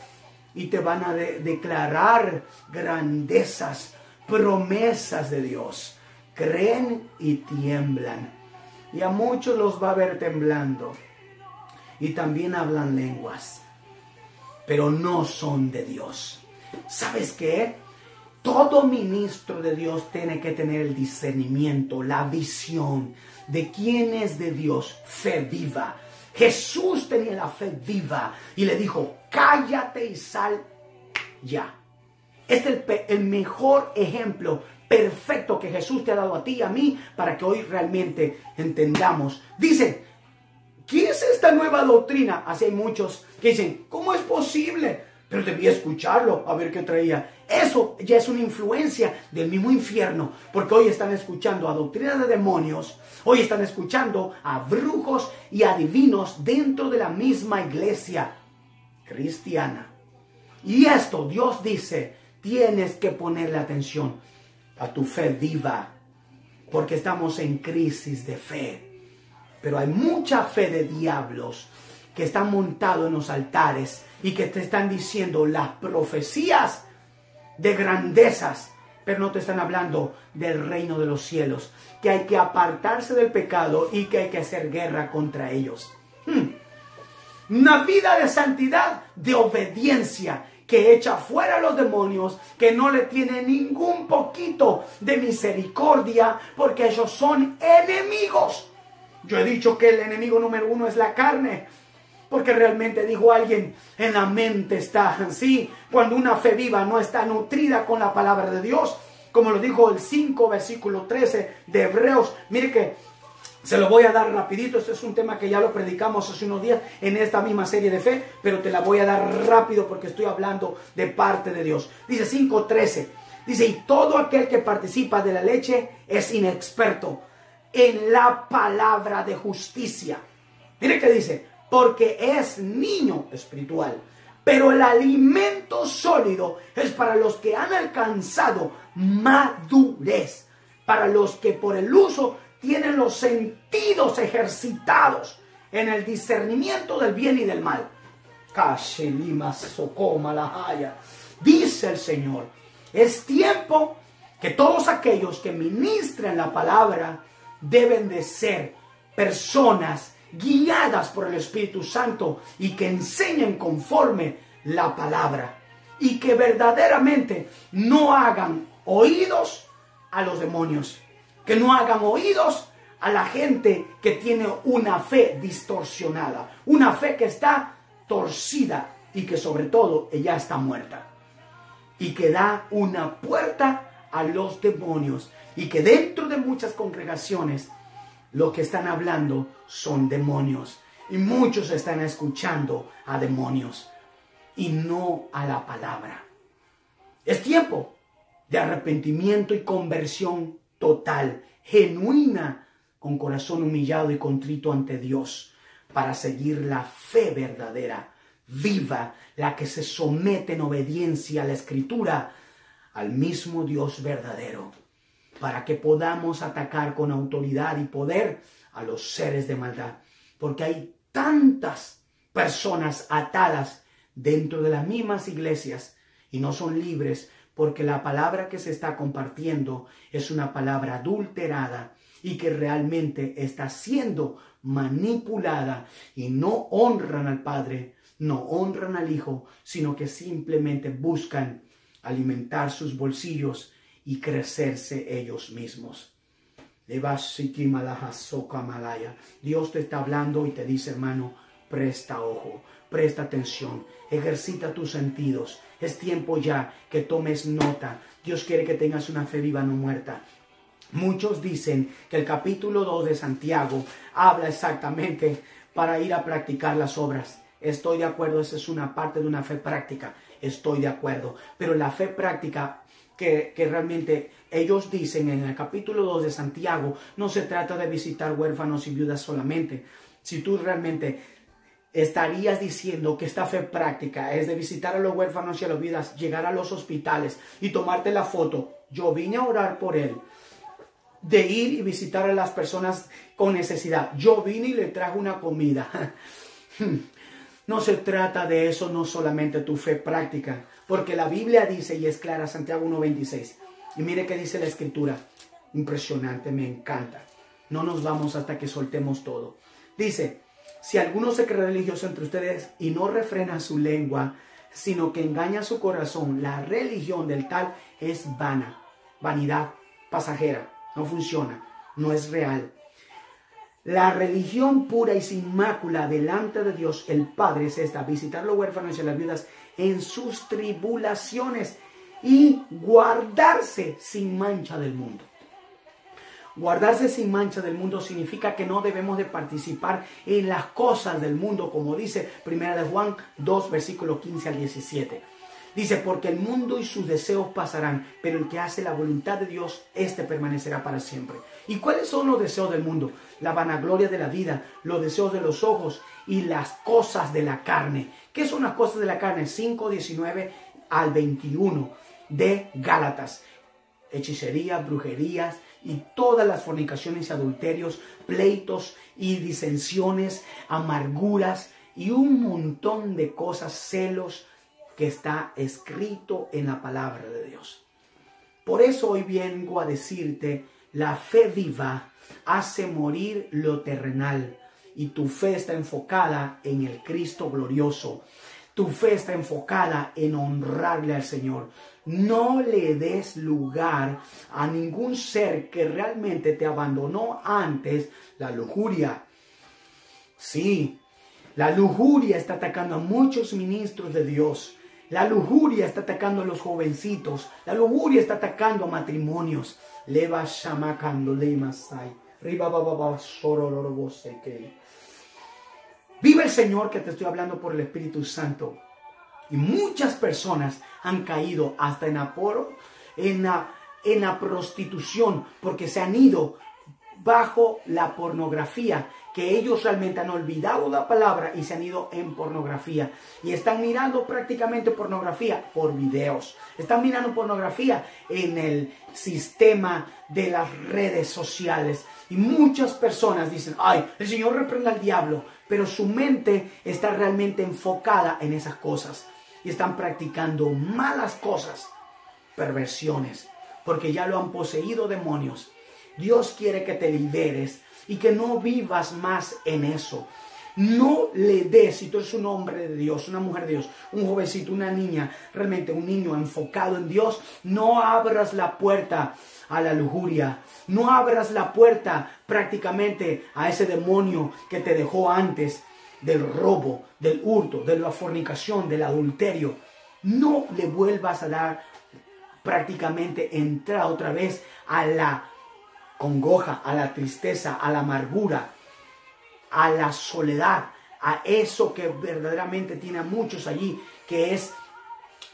Y te van a declarar grandezas, promesas de Dios. Creen y tiemblan. Y a muchos los va a ver temblando. Y también hablan lenguas, pero no son de Dios. ¿Sabes qué? Todo ministro de Dios tiene que tener el discernimiento, la visión de quién es de Dios, fe viva. Jesús tenía la fe viva y le dijo, cállate y sal ya. Este es el mejor ejemplo perfecto que Jesús te ha dado a ti y a mí para que hoy realmente entendamos. Dice, ¿qué es esta nueva doctrina? Así hay muchos que dicen, ¿cómo es posible? Pero debí escucharlo, a ver qué traía. Eso ya es una influencia del mismo infierno, porque hoy están escuchando a doctrinas de demonios, hoy están escuchando a brujos y adivinos dentro de la misma iglesia cristiana. Y esto, Dios dice, tienes que ponerle atención a tu fe viva, porque estamos en crisis de fe. Pero hay mucha fe de diablos que están montados en los altares y que te están diciendo las profecías de grandezas, pero no te están hablando del reino de los cielos, que hay que apartarse del pecado y que hay que hacer guerra contra ellos. Una vida de santidad, de obediencia, que echa fuera a los demonios, que no le tiene ningún poquito de misericordia, porque ellos son enemigos. Yo he dicho que el enemigo número uno es la carne, porque realmente dijo alguien, en la mente está así. Cuando una fe viva no está nutrida con la palabra de Dios, como lo dijo el 5 versículo 13 de Hebreos. Mire que se lo voy a dar rapidito. Este es un tema que ya lo predicamos hace unos días en esta misma serie de fe, pero te la voy a dar rápido porque estoy hablando de parte de Dios. Dice 5:13, dice, y todo aquel que participa de la leche es inexperto en la palabra de justicia. Mire que dice, porque es niño espiritual, pero el alimento sólido es para los que han alcanzado madurez, para los que por el uso tienen los sentidos ejercitados en el discernimiento del bien y del mal. Dice el Señor, es tiempo que todos aquellos que ministren la palabra deben de ser personas guiadas por el Espíritu Santo y que enseñen conforme la palabra y que verdaderamente no hagan oídos a los demonios, que no hagan oídos a la gente que tiene una fe distorsionada, una fe que está torcida y que sobre todo ella está muerta y que da una puerta a los demonios, y que dentro de muchas congregaciones lo que están hablando son demonios y muchos están escuchando a demonios y no a la palabra. Es tiempo de arrepentimiento y conversión total, genuina con corazón humillado y contrito ante Dios, para seguir la fe verdadera, viva, la que se somete en obediencia a la Escritura, al mismo Dios verdadero, para que podamos atacar con autoridad y poder a los seres de maldad. Porque hay tantas personas atadas dentro de las mismas iglesias y no son libres, porque la palabra que se está compartiendo es una palabra adulterada y que realmente está siendo manipulada, y no honran al Padre, no honran al Hijo, sino que simplemente buscan alimentar sus bolsillos y crecerse ellos mismos. Dios te está hablando y te dice, hermano, presta ojo, presta atención, ejercita tus sentidos. Es tiempo ya que tomes nota. Dios quiere que tengas una fe viva, no muerta. Muchos dicen que el capítulo 2 de Santiago habla exactamente para ir a practicar las obras. Estoy de acuerdo, esa es una parte de una fe práctica. Estoy de acuerdo. Pero la fe práctica que realmente ellos dicen en el capítulo 2 de Santiago, no se trata de visitar huérfanos y viudas solamente. Si tú realmente estarías diciendo que esta fe práctica es de visitar a los huérfanos y a las viudas, llegar a los hospitales y tomarte la foto, yo vine a orar por él, de ir y visitar a las personas con necesidad, yo vine y le traje una comida. No se trata de eso, no solamente tu fe práctica, porque la Biblia dice, y es clara, Santiago 1:26, y mire qué dice la Escritura, impresionante, me encanta. No nos vamos hasta que soltemos todo. Dice, si alguno se cree religioso entre ustedes y no refrena su lengua, sino que engaña su corazón, la religión del tal es vana, vanidad pasajera, no funciona, no es real. La religión pura y sin mácula delante de Dios el Padre es esta: visitar a los huérfanos y a las viudas en sus tribulaciones y guardarse sin mancha del mundo. Guardarse sin mancha del mundo significa que no debemos de participar en las cosas del mundo, como dice 1 Juan 2, versículo 15 al 17. Dice, porque el mundo y sus deseos pasarán, pero el que hace la voluntad de Dios, éste permanecerá para siempre. ¿Y cuáles son los deseos del mundo? La vanagloria de la vida, los deseos de los ojos y las cosas de la carne. ¿Qué son las cosas de la carne? 5, 19 al 21 de Gálatas. Hechicería, brujerías y todas las fornicaciones y adulterios, pleitos y disensiones, amarguras y un montón de cosas, celos, que está escrito en la palabra de Dios. Por eso hoy vengo a decirte, la fe viva hace morir lo terrenal y tu fe está enfocada en el Cristo glorioso. Tu fe está enfocada en honrarle al Señor. No le des lugar a ningún ser que realmente te abandonó antes, la lujuria. Sí, la lujuria está atacando a muchos ministros de Dios. La lujuria está atacando a los jovencitos. La lujuria está atacando a matrimonios. Leva shamakando le masai. Vive el Señor, que te estoy hablando por el Espíritu Santo. Y muchas personas han caído hasta en la prostitución, porque se han ido bajo la pornografía, que ellos realmente han olvidado la palabra y se han ido en pornografía. Y están mirando prácticamente pornografía por videos. Están mirando pornografía en el sistema de las redes sociales. Y muchas personas dicen, ay, el Señor reprenda al diablo. Pero su mente está realmente enfocada en esas cosas. Y están practicando malas cosas, perversiones, porque ya lo han poseído demonios. Dios quiere que te liberes y que no vivas más en eso. No le des, si tú eres un hombre de Dios, una mujer de Dios, un jovencito, una niña, realmente un niño enfocado en Dios, no abras la puerta a la lujuria. No abras la puerta prácticamente a ese demonio que te dejó antes del robo, del hurto, de la fornicación, del adulterio. No le vuelvas a dar prácticamente entrar otra vez a la congoja, a la tristeza, a la amargura, a la soledad, a eso que verdaderamente tiene a muchos allí, que es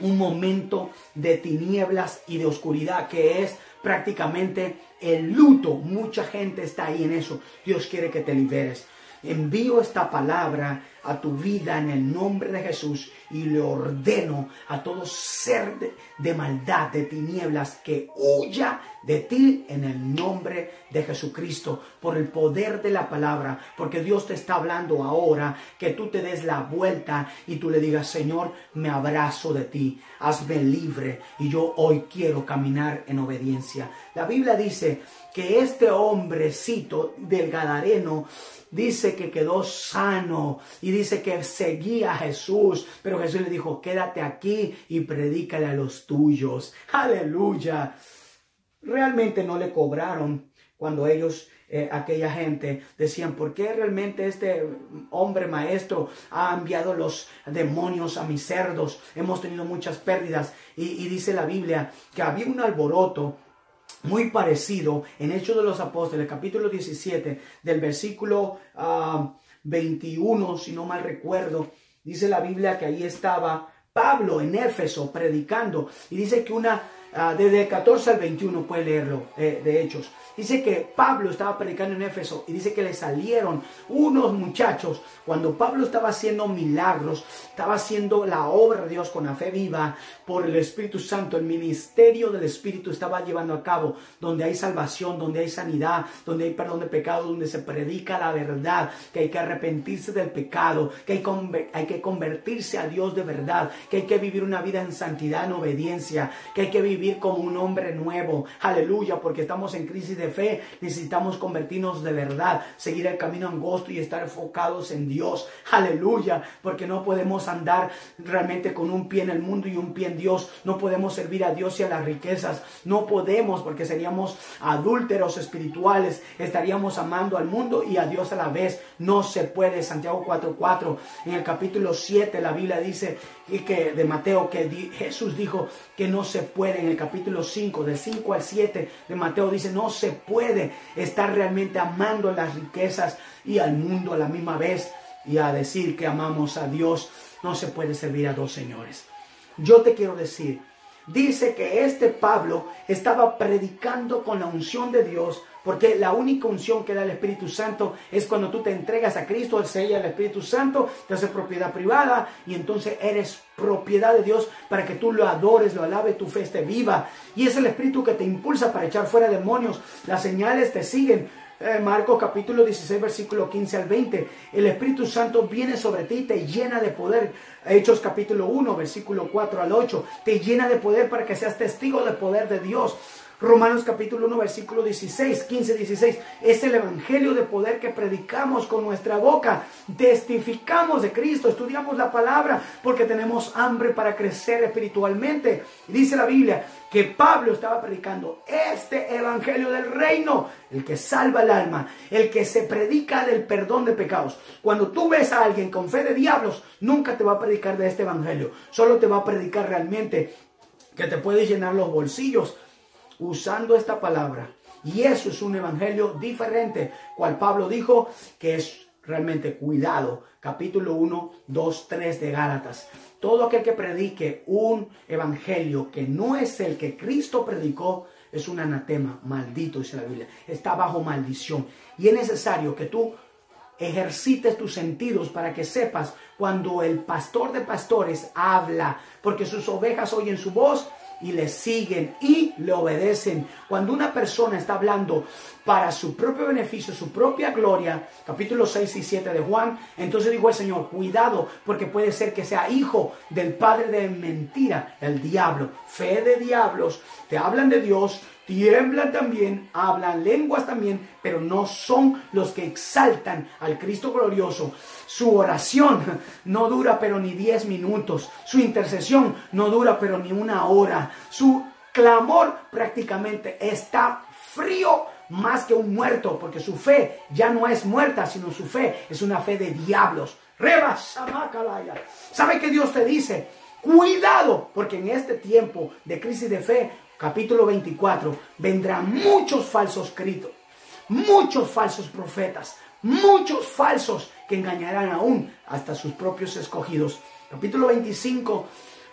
un momento de tinieblas y de oscuridad, que es prácticamente el luto. Mucha gente está ahí en eso. Dios quiere que te liberes. Envío esta palabra a tu vida en el nombre de Jesús y le ordeno a todo ser de maldad, de tinieblas, que huya de ti en el nombre de Jesucristo, por el poder de la palabra, porque Dios te está hablando ahora, que tú te des la vuelta y tú le digas: Señor, me abrazo de ti, hazme libre y yo hoy quiero caminar en obediencia. La Biblia dice que este hombrecito del Gadareno dice que quedó sano y dice que seguía a Jesús, pero Jesús le dijo: quédate aquí y predícale a los tuyos. Aleluya. Realmente no le cobraron cuando ellos, aquella gente, decían: ¿por qué realmente este hombre maestro ha enviado los demonios a mis cerdos? Hemos tenido muchas pérdidas. Y dice la Biblia que había un alboroto muy parecido en Hechos de los Apóstoles, capítulo 17, del versículo 21, si no mal recuerdo. Dice la Biblia que ahí estaba Pablo en Éfeso predicando, y dice que desde el 14 al 21 puede leerlo, de Hechos. Dice que Pablo estaba predicando en Éfeso y dice que le salieron unos muchachos. Cuando Pablo estaba haciendo milagros, estaba haciendo la obra de Dios con la fe viva por el Espíritu Santo, el ministerio del Espíritu estaba llevando a cabo, donde hay salvación, donde hay sanidad, donde hay perdón de pecado, donde se predica la verdad, que hay que arrepentirse del pecado, que hay que convertirse a Dios de verdad, que hay que vivir una vida en santidad, en obediencia, que hay que vivir como un hombre nuevo. Aleluya, porque estamos en crisis de fe, necesitamos convertirnos de verdad, seguir el camino angosto y estar enfocados en Dios. Aleluya, porque no podemos andar realmente con un pie en el mundo y un pie en Dios. No podemos servir a Dios y a las riquezas. No podemos, porque seríamos adúlteros espirituales. Estaríamos amando al mundo y a Dios a la vez. No se puede. Santiago 4:4. En el capítulo 7 la Biblia dice que de Mateo, que Jesús dijo que no se puede. En el capítulo 5, del 5 al 7 de Mateo dice: no se puede estar realmente amando las riquezas y al mundo a la misma vez, y a decir que amamos a Dios. No se puede servir a dos señores. Yo te quiero decir, dice que este Pablo estaba predicando con la unción de Dios, porque la única unción que da el Espíritu Santo es cuando tú te entregas a Cristo. Él sella el Espíritu Santo, te hace propiedad privada y entonces eres propiedad de Dios para que tú lo adores, lo alabes, tu fe esté viva. Y es el Espíritu que te impulsa para echar fuera demonios. Las señales te siguen. Marcos capítulo 16 versículo 15 al 20. El Espíritu Santo viene sobre ti y te llena de poder. Hechos capítulo 1 versículo 4 al 8. Te llena de poder para que seas testigo del poder de Dios. Romanos capítulo 1 versículo 16, 15, 16. Es el evangelio de poder que predicamos con nuestra boca. Testificamos de Cristo, estudiamos la palabra porque tenemos hambre para crecer espiritualmente. Y dice la Biblia que Pablo estaba predicando este evangelio del reino, el que salva el alma, el que se predica del perdón de pecados. Cuando tú ves a alguien con fe de diablos, nunca te va a predicar de este evangelio. Solo te va a predicar realmente que te puede llenar los bolsillos usando esta palabra. Y eso es un evangelio diferente, cual Pablo dijo que es realmente cuidado. Capítulo 1, 2, 3 de Gálatas. Todo aquel que predique un evangelio que no es el que Cristo predicó es un anatema, maldito, dice la Biblia. Está bajo maldición. Y es necesario que tú ejercites tus sentidos para que sepas cuando el pastor de pastores habla, porque sus ovejas oyen su voz y le siguen y le obedecen. Cuando una persona está hablando para su propio beneficio, su propia gloria, capítulo 6 y 7 de Juan, entonces dijo el Señor: cuidado, porque puede ser que sea hijo del padre de mentira, el diablo. Fe de diablos, te hablan de Dios, tiemblan también, hablan lenguas también, pero no son los que exaltan al Cristo glorioso. Su oración no dura pero ni 10 minutos. Su intercesión no dura pero ni una hora. Su clamor prácticamente está frío más que un muerto, porque su fe ya no es muerta, sino su fe es una fe de diablos. ¿Sabe qué Dios te dice? Cuidado, porque en este tiempo de crisis de fe, capítulo 24, vendrán muchos falsos cristos, muchos falsos profetas, muchos falsos que engañarán aún hasta sus propios escogidos. Capítulo 25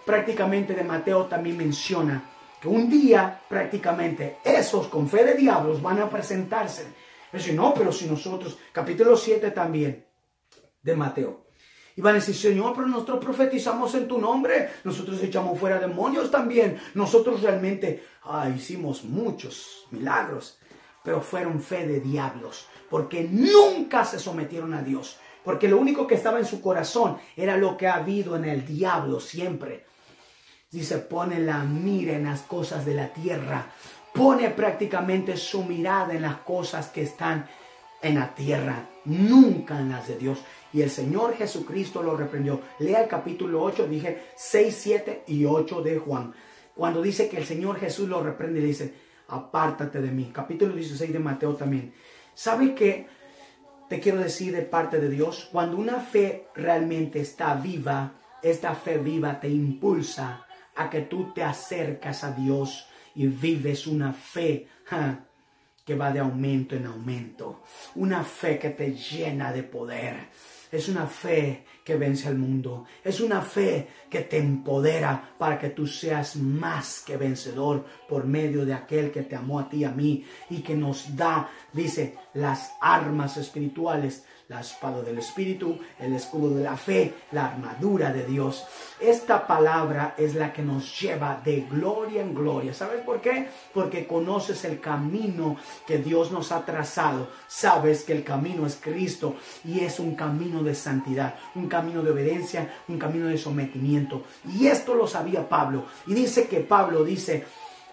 prácticamente de Mateo también menciona que un día prácticamente esos con fe de diablos van a presentarse. Dice, no, pero si nosotros, capítulo 7 también de Mateo. Y van a decir, Señor, pero nosotros profetizamos en tu nombre. Nosotros echamos fuera demonios también. Nosotros realmente hicimos muchos milagros. Pero fueron fe de diablos. Porque nunca se sometieron a Dios. Porque lo único que estaba en su corazón era lo que ha habido en el diablo siempre. Dice, pone la mira en las cosas de la tierra. Pone prácticamente su mirada en las cosas que están en la tierra. Nunca en las de Dios. Y el Señor Jesucristo lo reprendió. Lea el capítulo 8, dije 6, 7 y 8 de Juan. Cuando dice que el Señor Jesús lo reprende y dice, apártate de mí. Capítulo 16 de Mateo también. ¿Sabe qué te quiero decir de parte de Dios? Cuando una fe realmente está viva, esta fe viva te impulsa a que tú te acercas a Dios y vives una fe que va de aumento en aumento. Una fe que te llena de poder. Es una fe que vence al mundo. Es una fe que te empodera para que tú seas más que vencedor por medio de aquel que te amó a ti y a mí y que nos da, dice, las armas espirituales, la espada del Espíritu, el escudo de la fe, la armadura de Dios. Esta palabra es la que nos lleva de gloria en gloria. ¿Sabes por qué? Porque conoces el camino que Dios nos ha trazado. Sabes que el camino es Cristo y es un camino de santidad, un camino de obediencia, un camino de sometimiento. Y esto lo sabía Pablo. Y dice que Pablo dice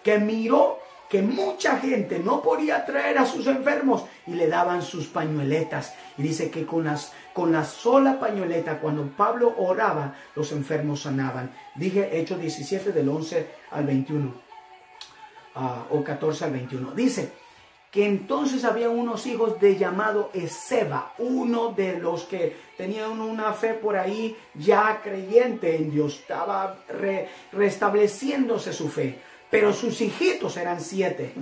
que miró que mucha gente no podía traer a sus enfermos y le daban sus pañueletas. Y dice que con la sola pañoleta, cuando Pablo oraba, los enfermos sanaban. Dije Hechos 17 del 11 al 21, o 14 al 21. Dice que entonces había unos hijos de llamado Esceva, uno de los que tenían una fe por ahí ya creyente en Dios. Estaba restableciéndose su fe. Pero sus hijitos eran 7.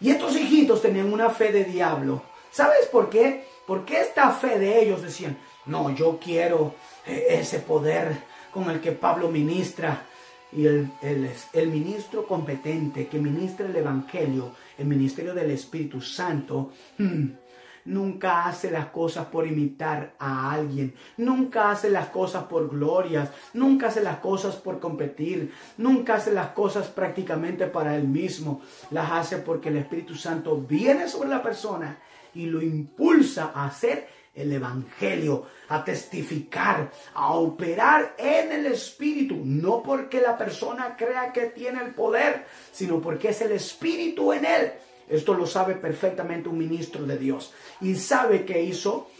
Y estos hijitos tenían una fe de diablo. ¿Sabes por qué? Porque esta fe de ellos decían, no, yo quiero ese poder con el que Pablo ministra. Y el ministro competente que ministra el Evangelio, el ministerio del Espíritu Santo, nunca hace las cosas por imitar a alguien. Nunca hace las cosas por glorias. Nunca hace las cosas por competir. Nunca hace las cosas prácticamente para él mismo. Las hace porque el Espíritu Santo viene sobre la persona y lo impulsa a hacer el Evangelio, a testificar, a operar en el Espíritu. No porque la persona crea que tiene el poder, sino porque es el Espíritu en él. Esto lo sabe perfectamente un ministro de Dios. Y sabe que hizo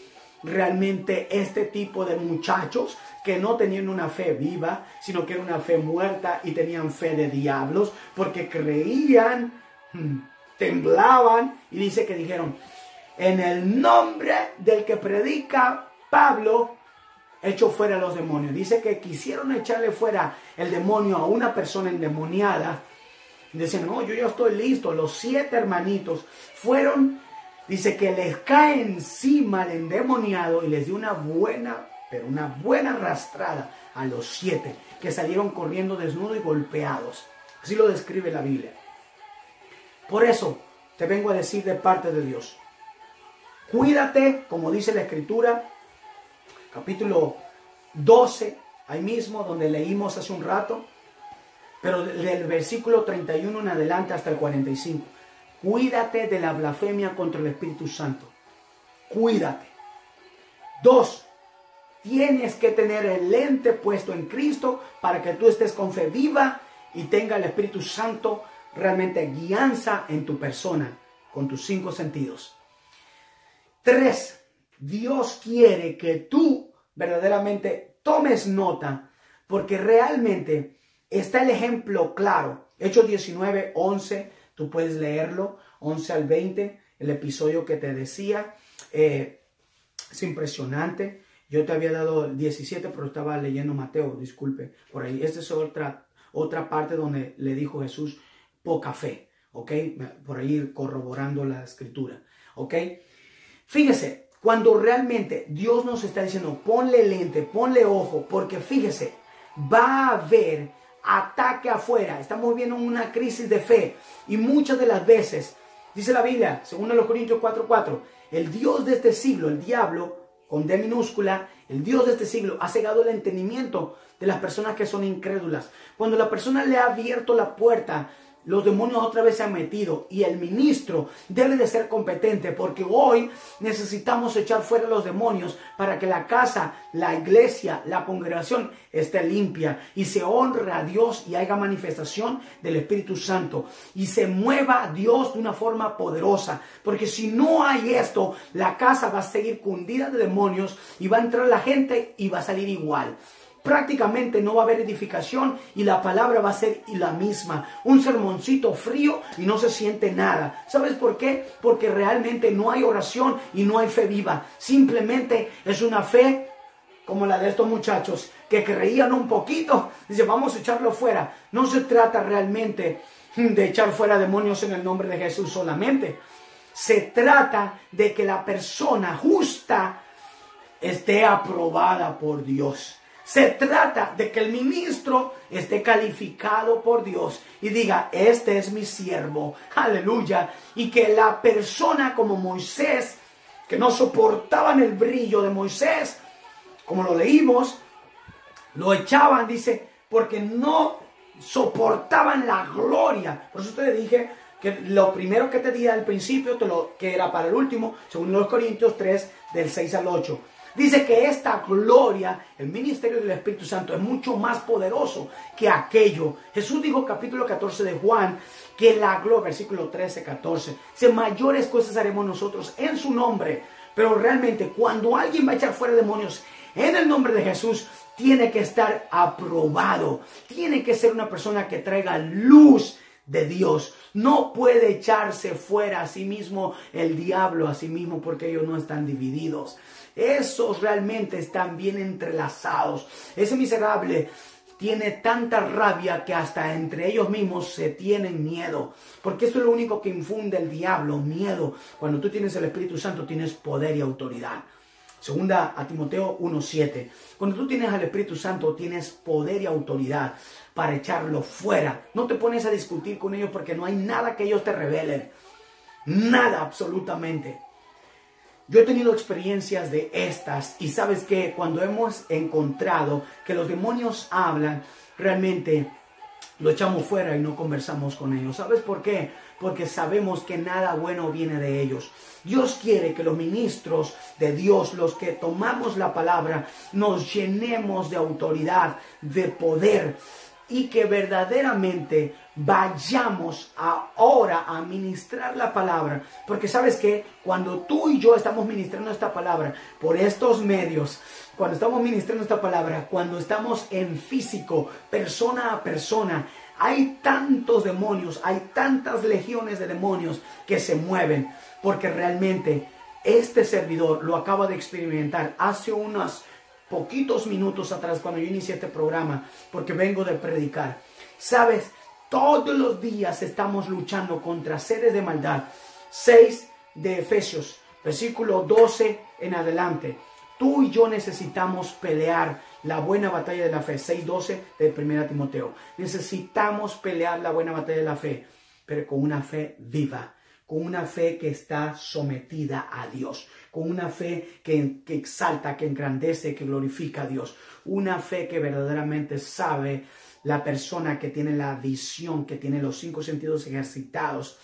realmente este tipo de muchachos que no tenían una fe viva, sino que era una fe muerta y tenían fe de diablos, porque creían, temblaban, y dice que dijeron, en el nombre del que predica Pablo, echo fuera a los demonios. Dice que quisieron echarle fuera el demonio a una persona endemoniada. Dicen, no, yo ya estoy listo. Los 7 hermanitos fueron, dice que les cae encima el endemoniado y les dio una buena arrastrada a los 7, que salieron corriendo desnudos y golpeados. Así lo describe la Biblia. Por eso te vengo a decir de parte de Dios, cuídate, como dice la Escritura, capítulo 12, ahí mismo donde leímos hace un rato, pero del versículo 31 en adelante hasta el 45. Cuídate de la blasfemia contra el Espíritu Santo. Cuídate. 2. Tienes que tener el lente puesto en Cristo para que tú estés con fe viva y tenga el Espíritu Santo realmente guianza en tu persona, con tus 5 sentidos. 3. Dios quiere que tú verdaderamente tomes nota, porque realmente está el ejemplo claro. Hechos 19, 11, tú puedes leerlo, 11 al 20, el episodio que te decía. Es impresionante. Yo te había dado el 17, pero estaba leyendo Mateo, disculpe, por ahí. Esta es otra parte donde le dijo Jesús, poca fe, ¿ok? Por ahí corroborando la escritura, ¿ok? Fíjese, cuando realmente Dios nos está diciendo, ponle lente, ponle ojo, porque fíjese, va a haber ataque afuera. Estamos viendo una crisis de fe. Y muchas de las veces, dice la Biblia, según los Corintios 4:4, el Dios de este siglo, el diablo, con D minúscula, el Dios de este siglo ha cegado el entendimiento de las personas que son incrédulas. Cuando la persona le ha abierto la puerta, los demonios otra vez se han metido y el ministro debe de ser competente, porque hoy necesitamos echar fuera los demonios para que la casa, la iglesia, la congregación esté limpia y se honre a Dios y haya manifestación del Espíritu Santo y se mueva a Dios de una forma poderosa, porque si no hay esto, la casa va a seguir cundida de demonios y va a entrar la gente y va a salir igual. Prácticamente no va a haber edificación y la palabra va a ser la misma. Un sermoncito frío y no se siente nada. ¿Sabes por qué? Porque realmente no hay oración y no hay fe viva. Simplemente es una fe como la de estos muchachos que creían un poquito. Dice, vamos a echarlo fuera. No se trata realmente de echar fuera demonios en el nombre de Jesús solamente. Se trata de que la persona justa esté aprobada por Dios. Se trata de que el ministro esté calificado por Dios y diga, este es mi siervo, aleluya. Y que la persona como Moisés, que no soportaban el brillo de Moisés, como lo leímos, lo echaban, dice, porque no soportaban la gloria. Por eso te dije que lo primero que te di al principio, que era para el último, según los Corintios 3, del 6 al 8. Dice que esta gloria, el ministerio del Espíritu Santo, es mucho más poderoso que aquello. Jesús dijo, capítulo 14 de Juan, que la gloria, versículo 13, 14, dice, mayores cosas haremos nosotros en su nombre. Pero realmente, cuando alguien va a echar fuera demonios en el nombre de Jesús, tiene que estar aprobado. Tiene que ser una persona que traiga luz de Dios. No puede echarse fuera a sí mismo el diablo a sí mismo, porque ellos no están divididos. Esos realmente están bien entrelazados. Ese miserable tiene tanta rabia que hasta entre ellos mismos se tienen miedo. Porque esto es lo único que infunde el diablo, miedo. Cuando tú tienes el Espíritu Santo, tienes poder y autoridad. Segunda a Timoteo 1:7. Cuando tú tienes al Espíritu Santo, tienes poder y autoridad para echarlo fuera. No te pones a discutir con ellos porque no hay nada que ellos te revelen. Nada, absolutamente. Yo he tenido experiencias de estas y sabes que cuando hemos encontrado que los demonios hablan, realmente lo echamos fuera y no conversamos con ellos. ¿Sabes por qué? Porque sabemos que nada bueno viene de ellos. Dios quiere que los ministros de Dios, los que tomamos la palabra, nos llenemos de autoridad, de poder, y que verdaderamente vayamos ahora a ministrar la palabra. Porque sabes que cuando tú y yo estamos ministrando esta palabra por estos medios, cuando estamos ministrando esta palabra, cuando estamos en físico, persona a persona, hay tantos demonios, hay tantas legiones de demonios que se mueven. Porque realmente este servidor lo acaba de experimentar hace unos poquitos minutos atrás, cuando yo inicié este programa, porque vengo de predicar. Sabes, todos los días estamos luchando contra seres de maldad. 6 de Efesios, versículo 12 en adelante. Tú y yo necesitamos pelear la buena batalla de la fe. 6:12 de 1 Timoteo. Necesitamos pelear la buena batalla de la fe, pero con una fe viva. Con una fe que está sometida a Dios, con una fe que exalta, que engrandece, que glorifica a Dios, una fe que verdaderamente sabe, la persona que tiene la visión, que tiene los 5 sentidos ejercitados,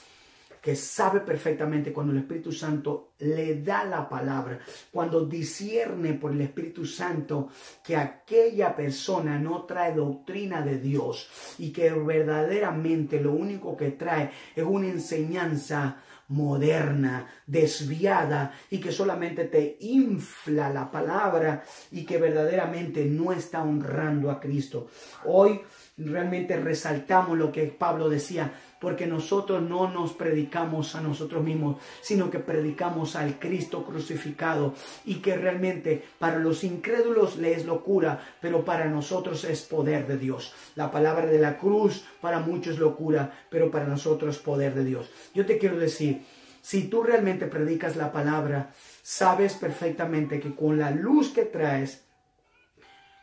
que sabe perfectamente cuando el Espíritu Santo le da la palabra, cuando discierne por el Espíritu Santo que aquella persona no trae doctrina de Dios y que verdaderamente lo único que trae es una enseñanza moderna, desviada, y que solamente te infla la palabra y que verdaderamente no está honrando a Cristo. Hoy realmente resaltamos lo que Pablo decía, porque nosotros no nos predicamos a nosotros mismos, sino que predicamos al Cristo crucificado, y que realmente para los incrédulos le es locura, pero para nosotros es poder de Dios. La palabra de la cruz para muchos es locura, pero para nosotros es poder de Dios. Yo te quiero decir, si tú realmente predicas la palabra, sabes perfectamente que con la luz que traes,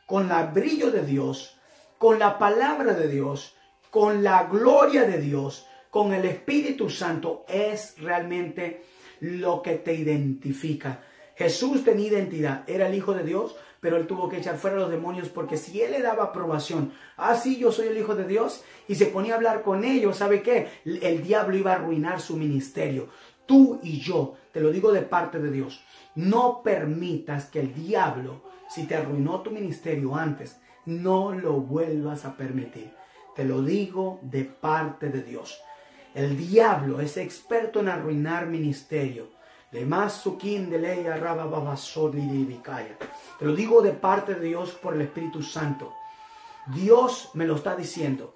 con el brillo de Dios, con la palabra de Dios, con la gloria de Dios, con el Espíritu Santo, es realmente lo que te identifica. Jesús tenía identidad, era el Hijo de Dios, pero él tuvo que echar fuera a los demonios, porque si él le daba aprobación, sí, yo soy el Hijo de Dios, y se ponía a hablar con ellos, ¿sabe qué? El diablo iba a arruinar su ministerio. Tú y yo, te lo digo de parte de Dios, no permitas que el diablo, si te arruinó tu ministerio antes, no lo vuelvas a permitir. Te lo digo de parte de Dios. El diablo es experto en arruinar ministerio. Te lo digo de parte de Dios por el Espíritu Santo. Dios me lo está diciendo.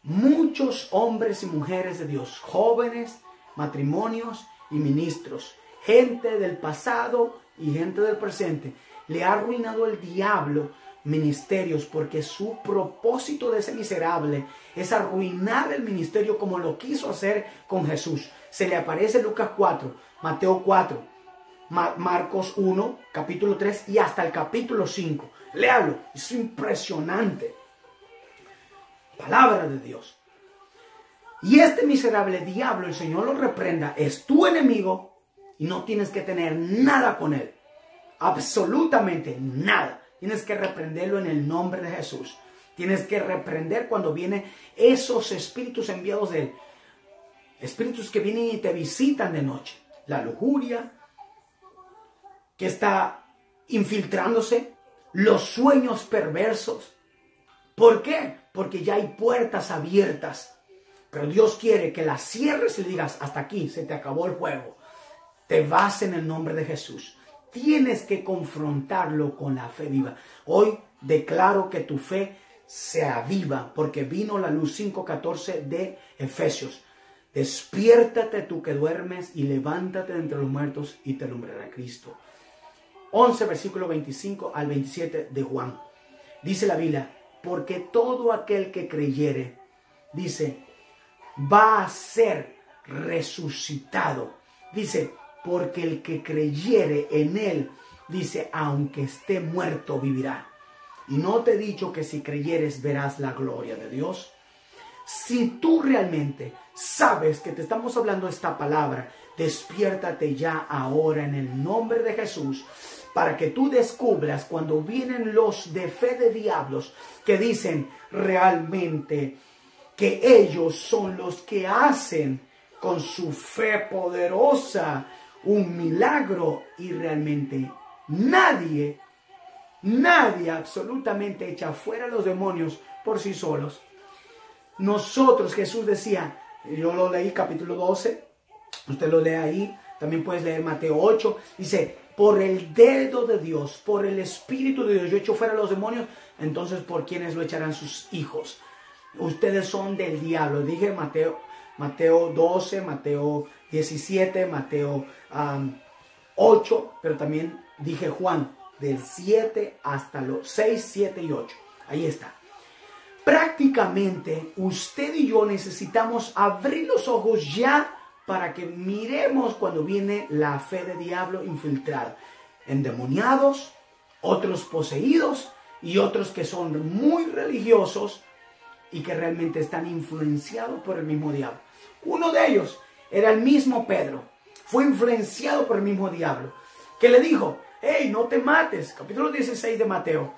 Muchos hombres y mujeres de Dios, jóvenes, matrimonios y ministros, gente del pasado y gente del presente, le ha arruinado el diablo ministerios, porque su propósito de ese miserable es arruinar el ministerio, como lo quiso hacer con Jesús. Se le aparece Lucas 4, Mateo 4, Marcos 1, capítulo 3 y hasta el capítulo 5. Léalo, es impresionante. Palabra de Dios. Y este miserable diablo, el Señor lo reprenda, es tu enemigo y no tienes que tener nada con él. Absolutamente nada. Tienes que reprenderlo en el nombre de Jesús. Tienes que reprender cuando vienen esos espíritus enviados de él. Espíritus que vienen y te visitan de noche. La lujuria que está infiltrándose. Los sueños perversos. ¿Por qué? Porque ya hay puertas abiertas. Pero Dios quiere que las cierres y le digas, hasta aquí, se te acabó el juego. Te vas en el nombre de Jesús. Tienes que confrontarlo con la fe viva. Hoy declaro que tu fe se aviva, porque vino la luz. 5:14 de Efesios. Despiértate tú que duermes y levántate de entre los muertos y te alumbrará Cristo. 11, versículo 25 al 27 de Juan. Dice la Biblia, porque todo aquel que creyere, dice, va a ser resucitado. Dice, porque el que creyere en él, dice, aunque esté muerto, vivirá. Y no te he dicho que si creyeres verás la gloria de Dios. Si tú realmente sabes que te estamos hablando esta palabra, despiértate ya ahora en el nombre de Jesús, para que tú descubras cuando vienen los de fe de diablos que dicen realmente que ellos son los que hacen con su fe poderosa un milagro, y realmente nadie absolutamente echa fuera a los demonios por sí solos. Nosotros, Jesús decía, yo lo leí capítulo 12, usted lo lee ahí, también puedes leer Mateo 8, dice, por el dedo de Dios, por el Espíritu de Dios, yo echo fuera a los demonios, entonces ¿por quiénes lo echarán sus hijos? Ustedes son del diablo. Dije Mateo 12, Mateo 17, Mateo 8, pero también dije Juan, del 7 hasta los 6, 7 y 8. Ahí está. Prácticamente usted y yo necesitamos abrir los ojos ya para que miremos cuando viene la fe de diablo infiltrada. Endemoniados, otros poseídos y otros que son muy religiosos y que realmente están influenciados por el mismo diablo. Uno de ellos era el mismo Pedro. Fue influenciado por el mismo diablo, que le dijo, hey, no te mates. Capítulo 16 de Mateo.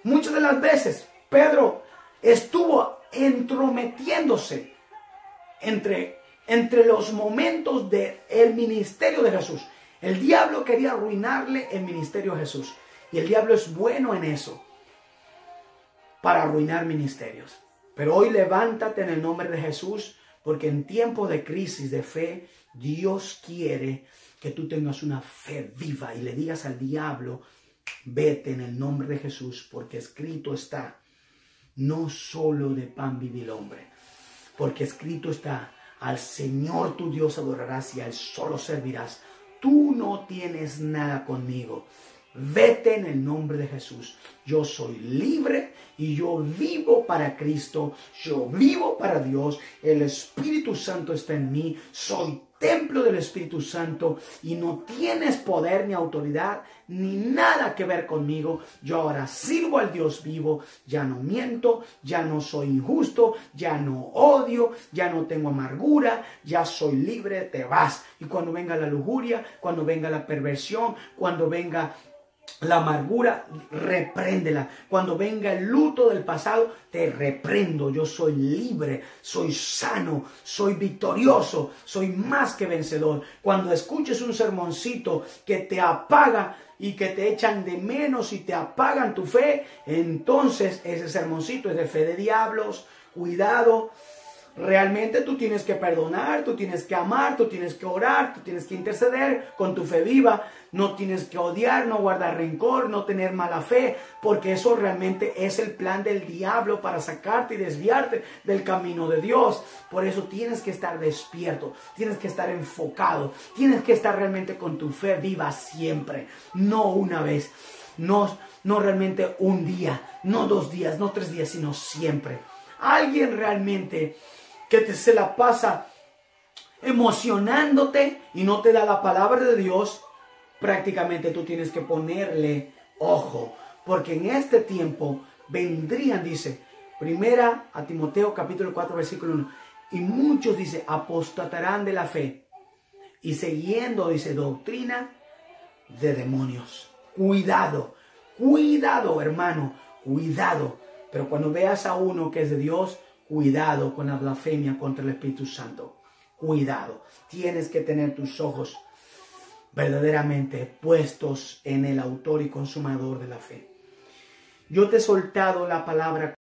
Muchas de las veces Pedro estuvo entrometiéndose entre los momentos del ministerio de Jesús. El diablo quería arruinarle el ministerio de Jesús. Y el diablo es bueno en eso, para arruinar ministerios. Pero hoy levántate en el nombre de Jesús, porque en tiempos de crisis de fe, Dios quiere que tú tengas una fe viva y le digas al diablo, vete en el nombre de Jesús, porque escrito está, no solo de pan vive el hombre, porque escrito está, al Señor tu Dios adorarás y a Él solo servirás. Tú no tienes nada conmigo. Vete en el nombre de Jesús. Yo soy libre y yo vivo para Cristo. Yo vivo para Dios. El Espíritu Santo está en mí. Soy templo del Espíritu Santo y no tienes poder ni autoridad ni nada que ver conmigo. Yo ahora sirvo al Dios vivo, ya no miento, ya no soy injusto, ya no odio, ya no tengo amargura, ya soy libre, te vas. Y cuando venga la lujuria, cuando venga la perversión, cuando venga la amargura, repréndela. Cuando venga el luto del pasado, te reprendo. Yo soy libre, soy sano, soy victorioso, soy más que vencedor. Cuando escuches un sermoncito que te apaga y que te echan de menos y te apagan tu fe, entonces ese sermoncito es de fe de diablos. Cuidado. Realmente tú tienes que perdonar, tú tienes que amar, tú tienes que orar, tú tienes que interceder con tu fe viva. No tienes que odiar, no guardar rencor, no tener mala fe, porque eso realmente es el plan del diablo para sacarte y desviarte del camino de Dios. Por eso tienes que estar despierto, tienes que estar enfocado, tienes que estar realmente con tu fe viva siempre, no una vez, no realmente un día, no 2 días, no 3 días, sino siempre. Alguien realmente que se la pasa emocionándote y no te da la palabra de Dios, prácticamente tú tienes que ponerle ojo, porque en este tiempo vendrían, dice, primera a Timoteo capítulo 4 versículo 1, y muchos, dice, apostatarán de la fe y siguiendo, dice, doctrina de demonios. Cuidado, cuidado, hermano, cuidado. Pero cuando veas a uno que es de Dios, cuidado con la blasfemia contra el Espíritu Santo. Cuidado. Tienes que tener tus ojos verdaderamente puestos en el autor y consumador de la fe. Yo te he soltado la palabra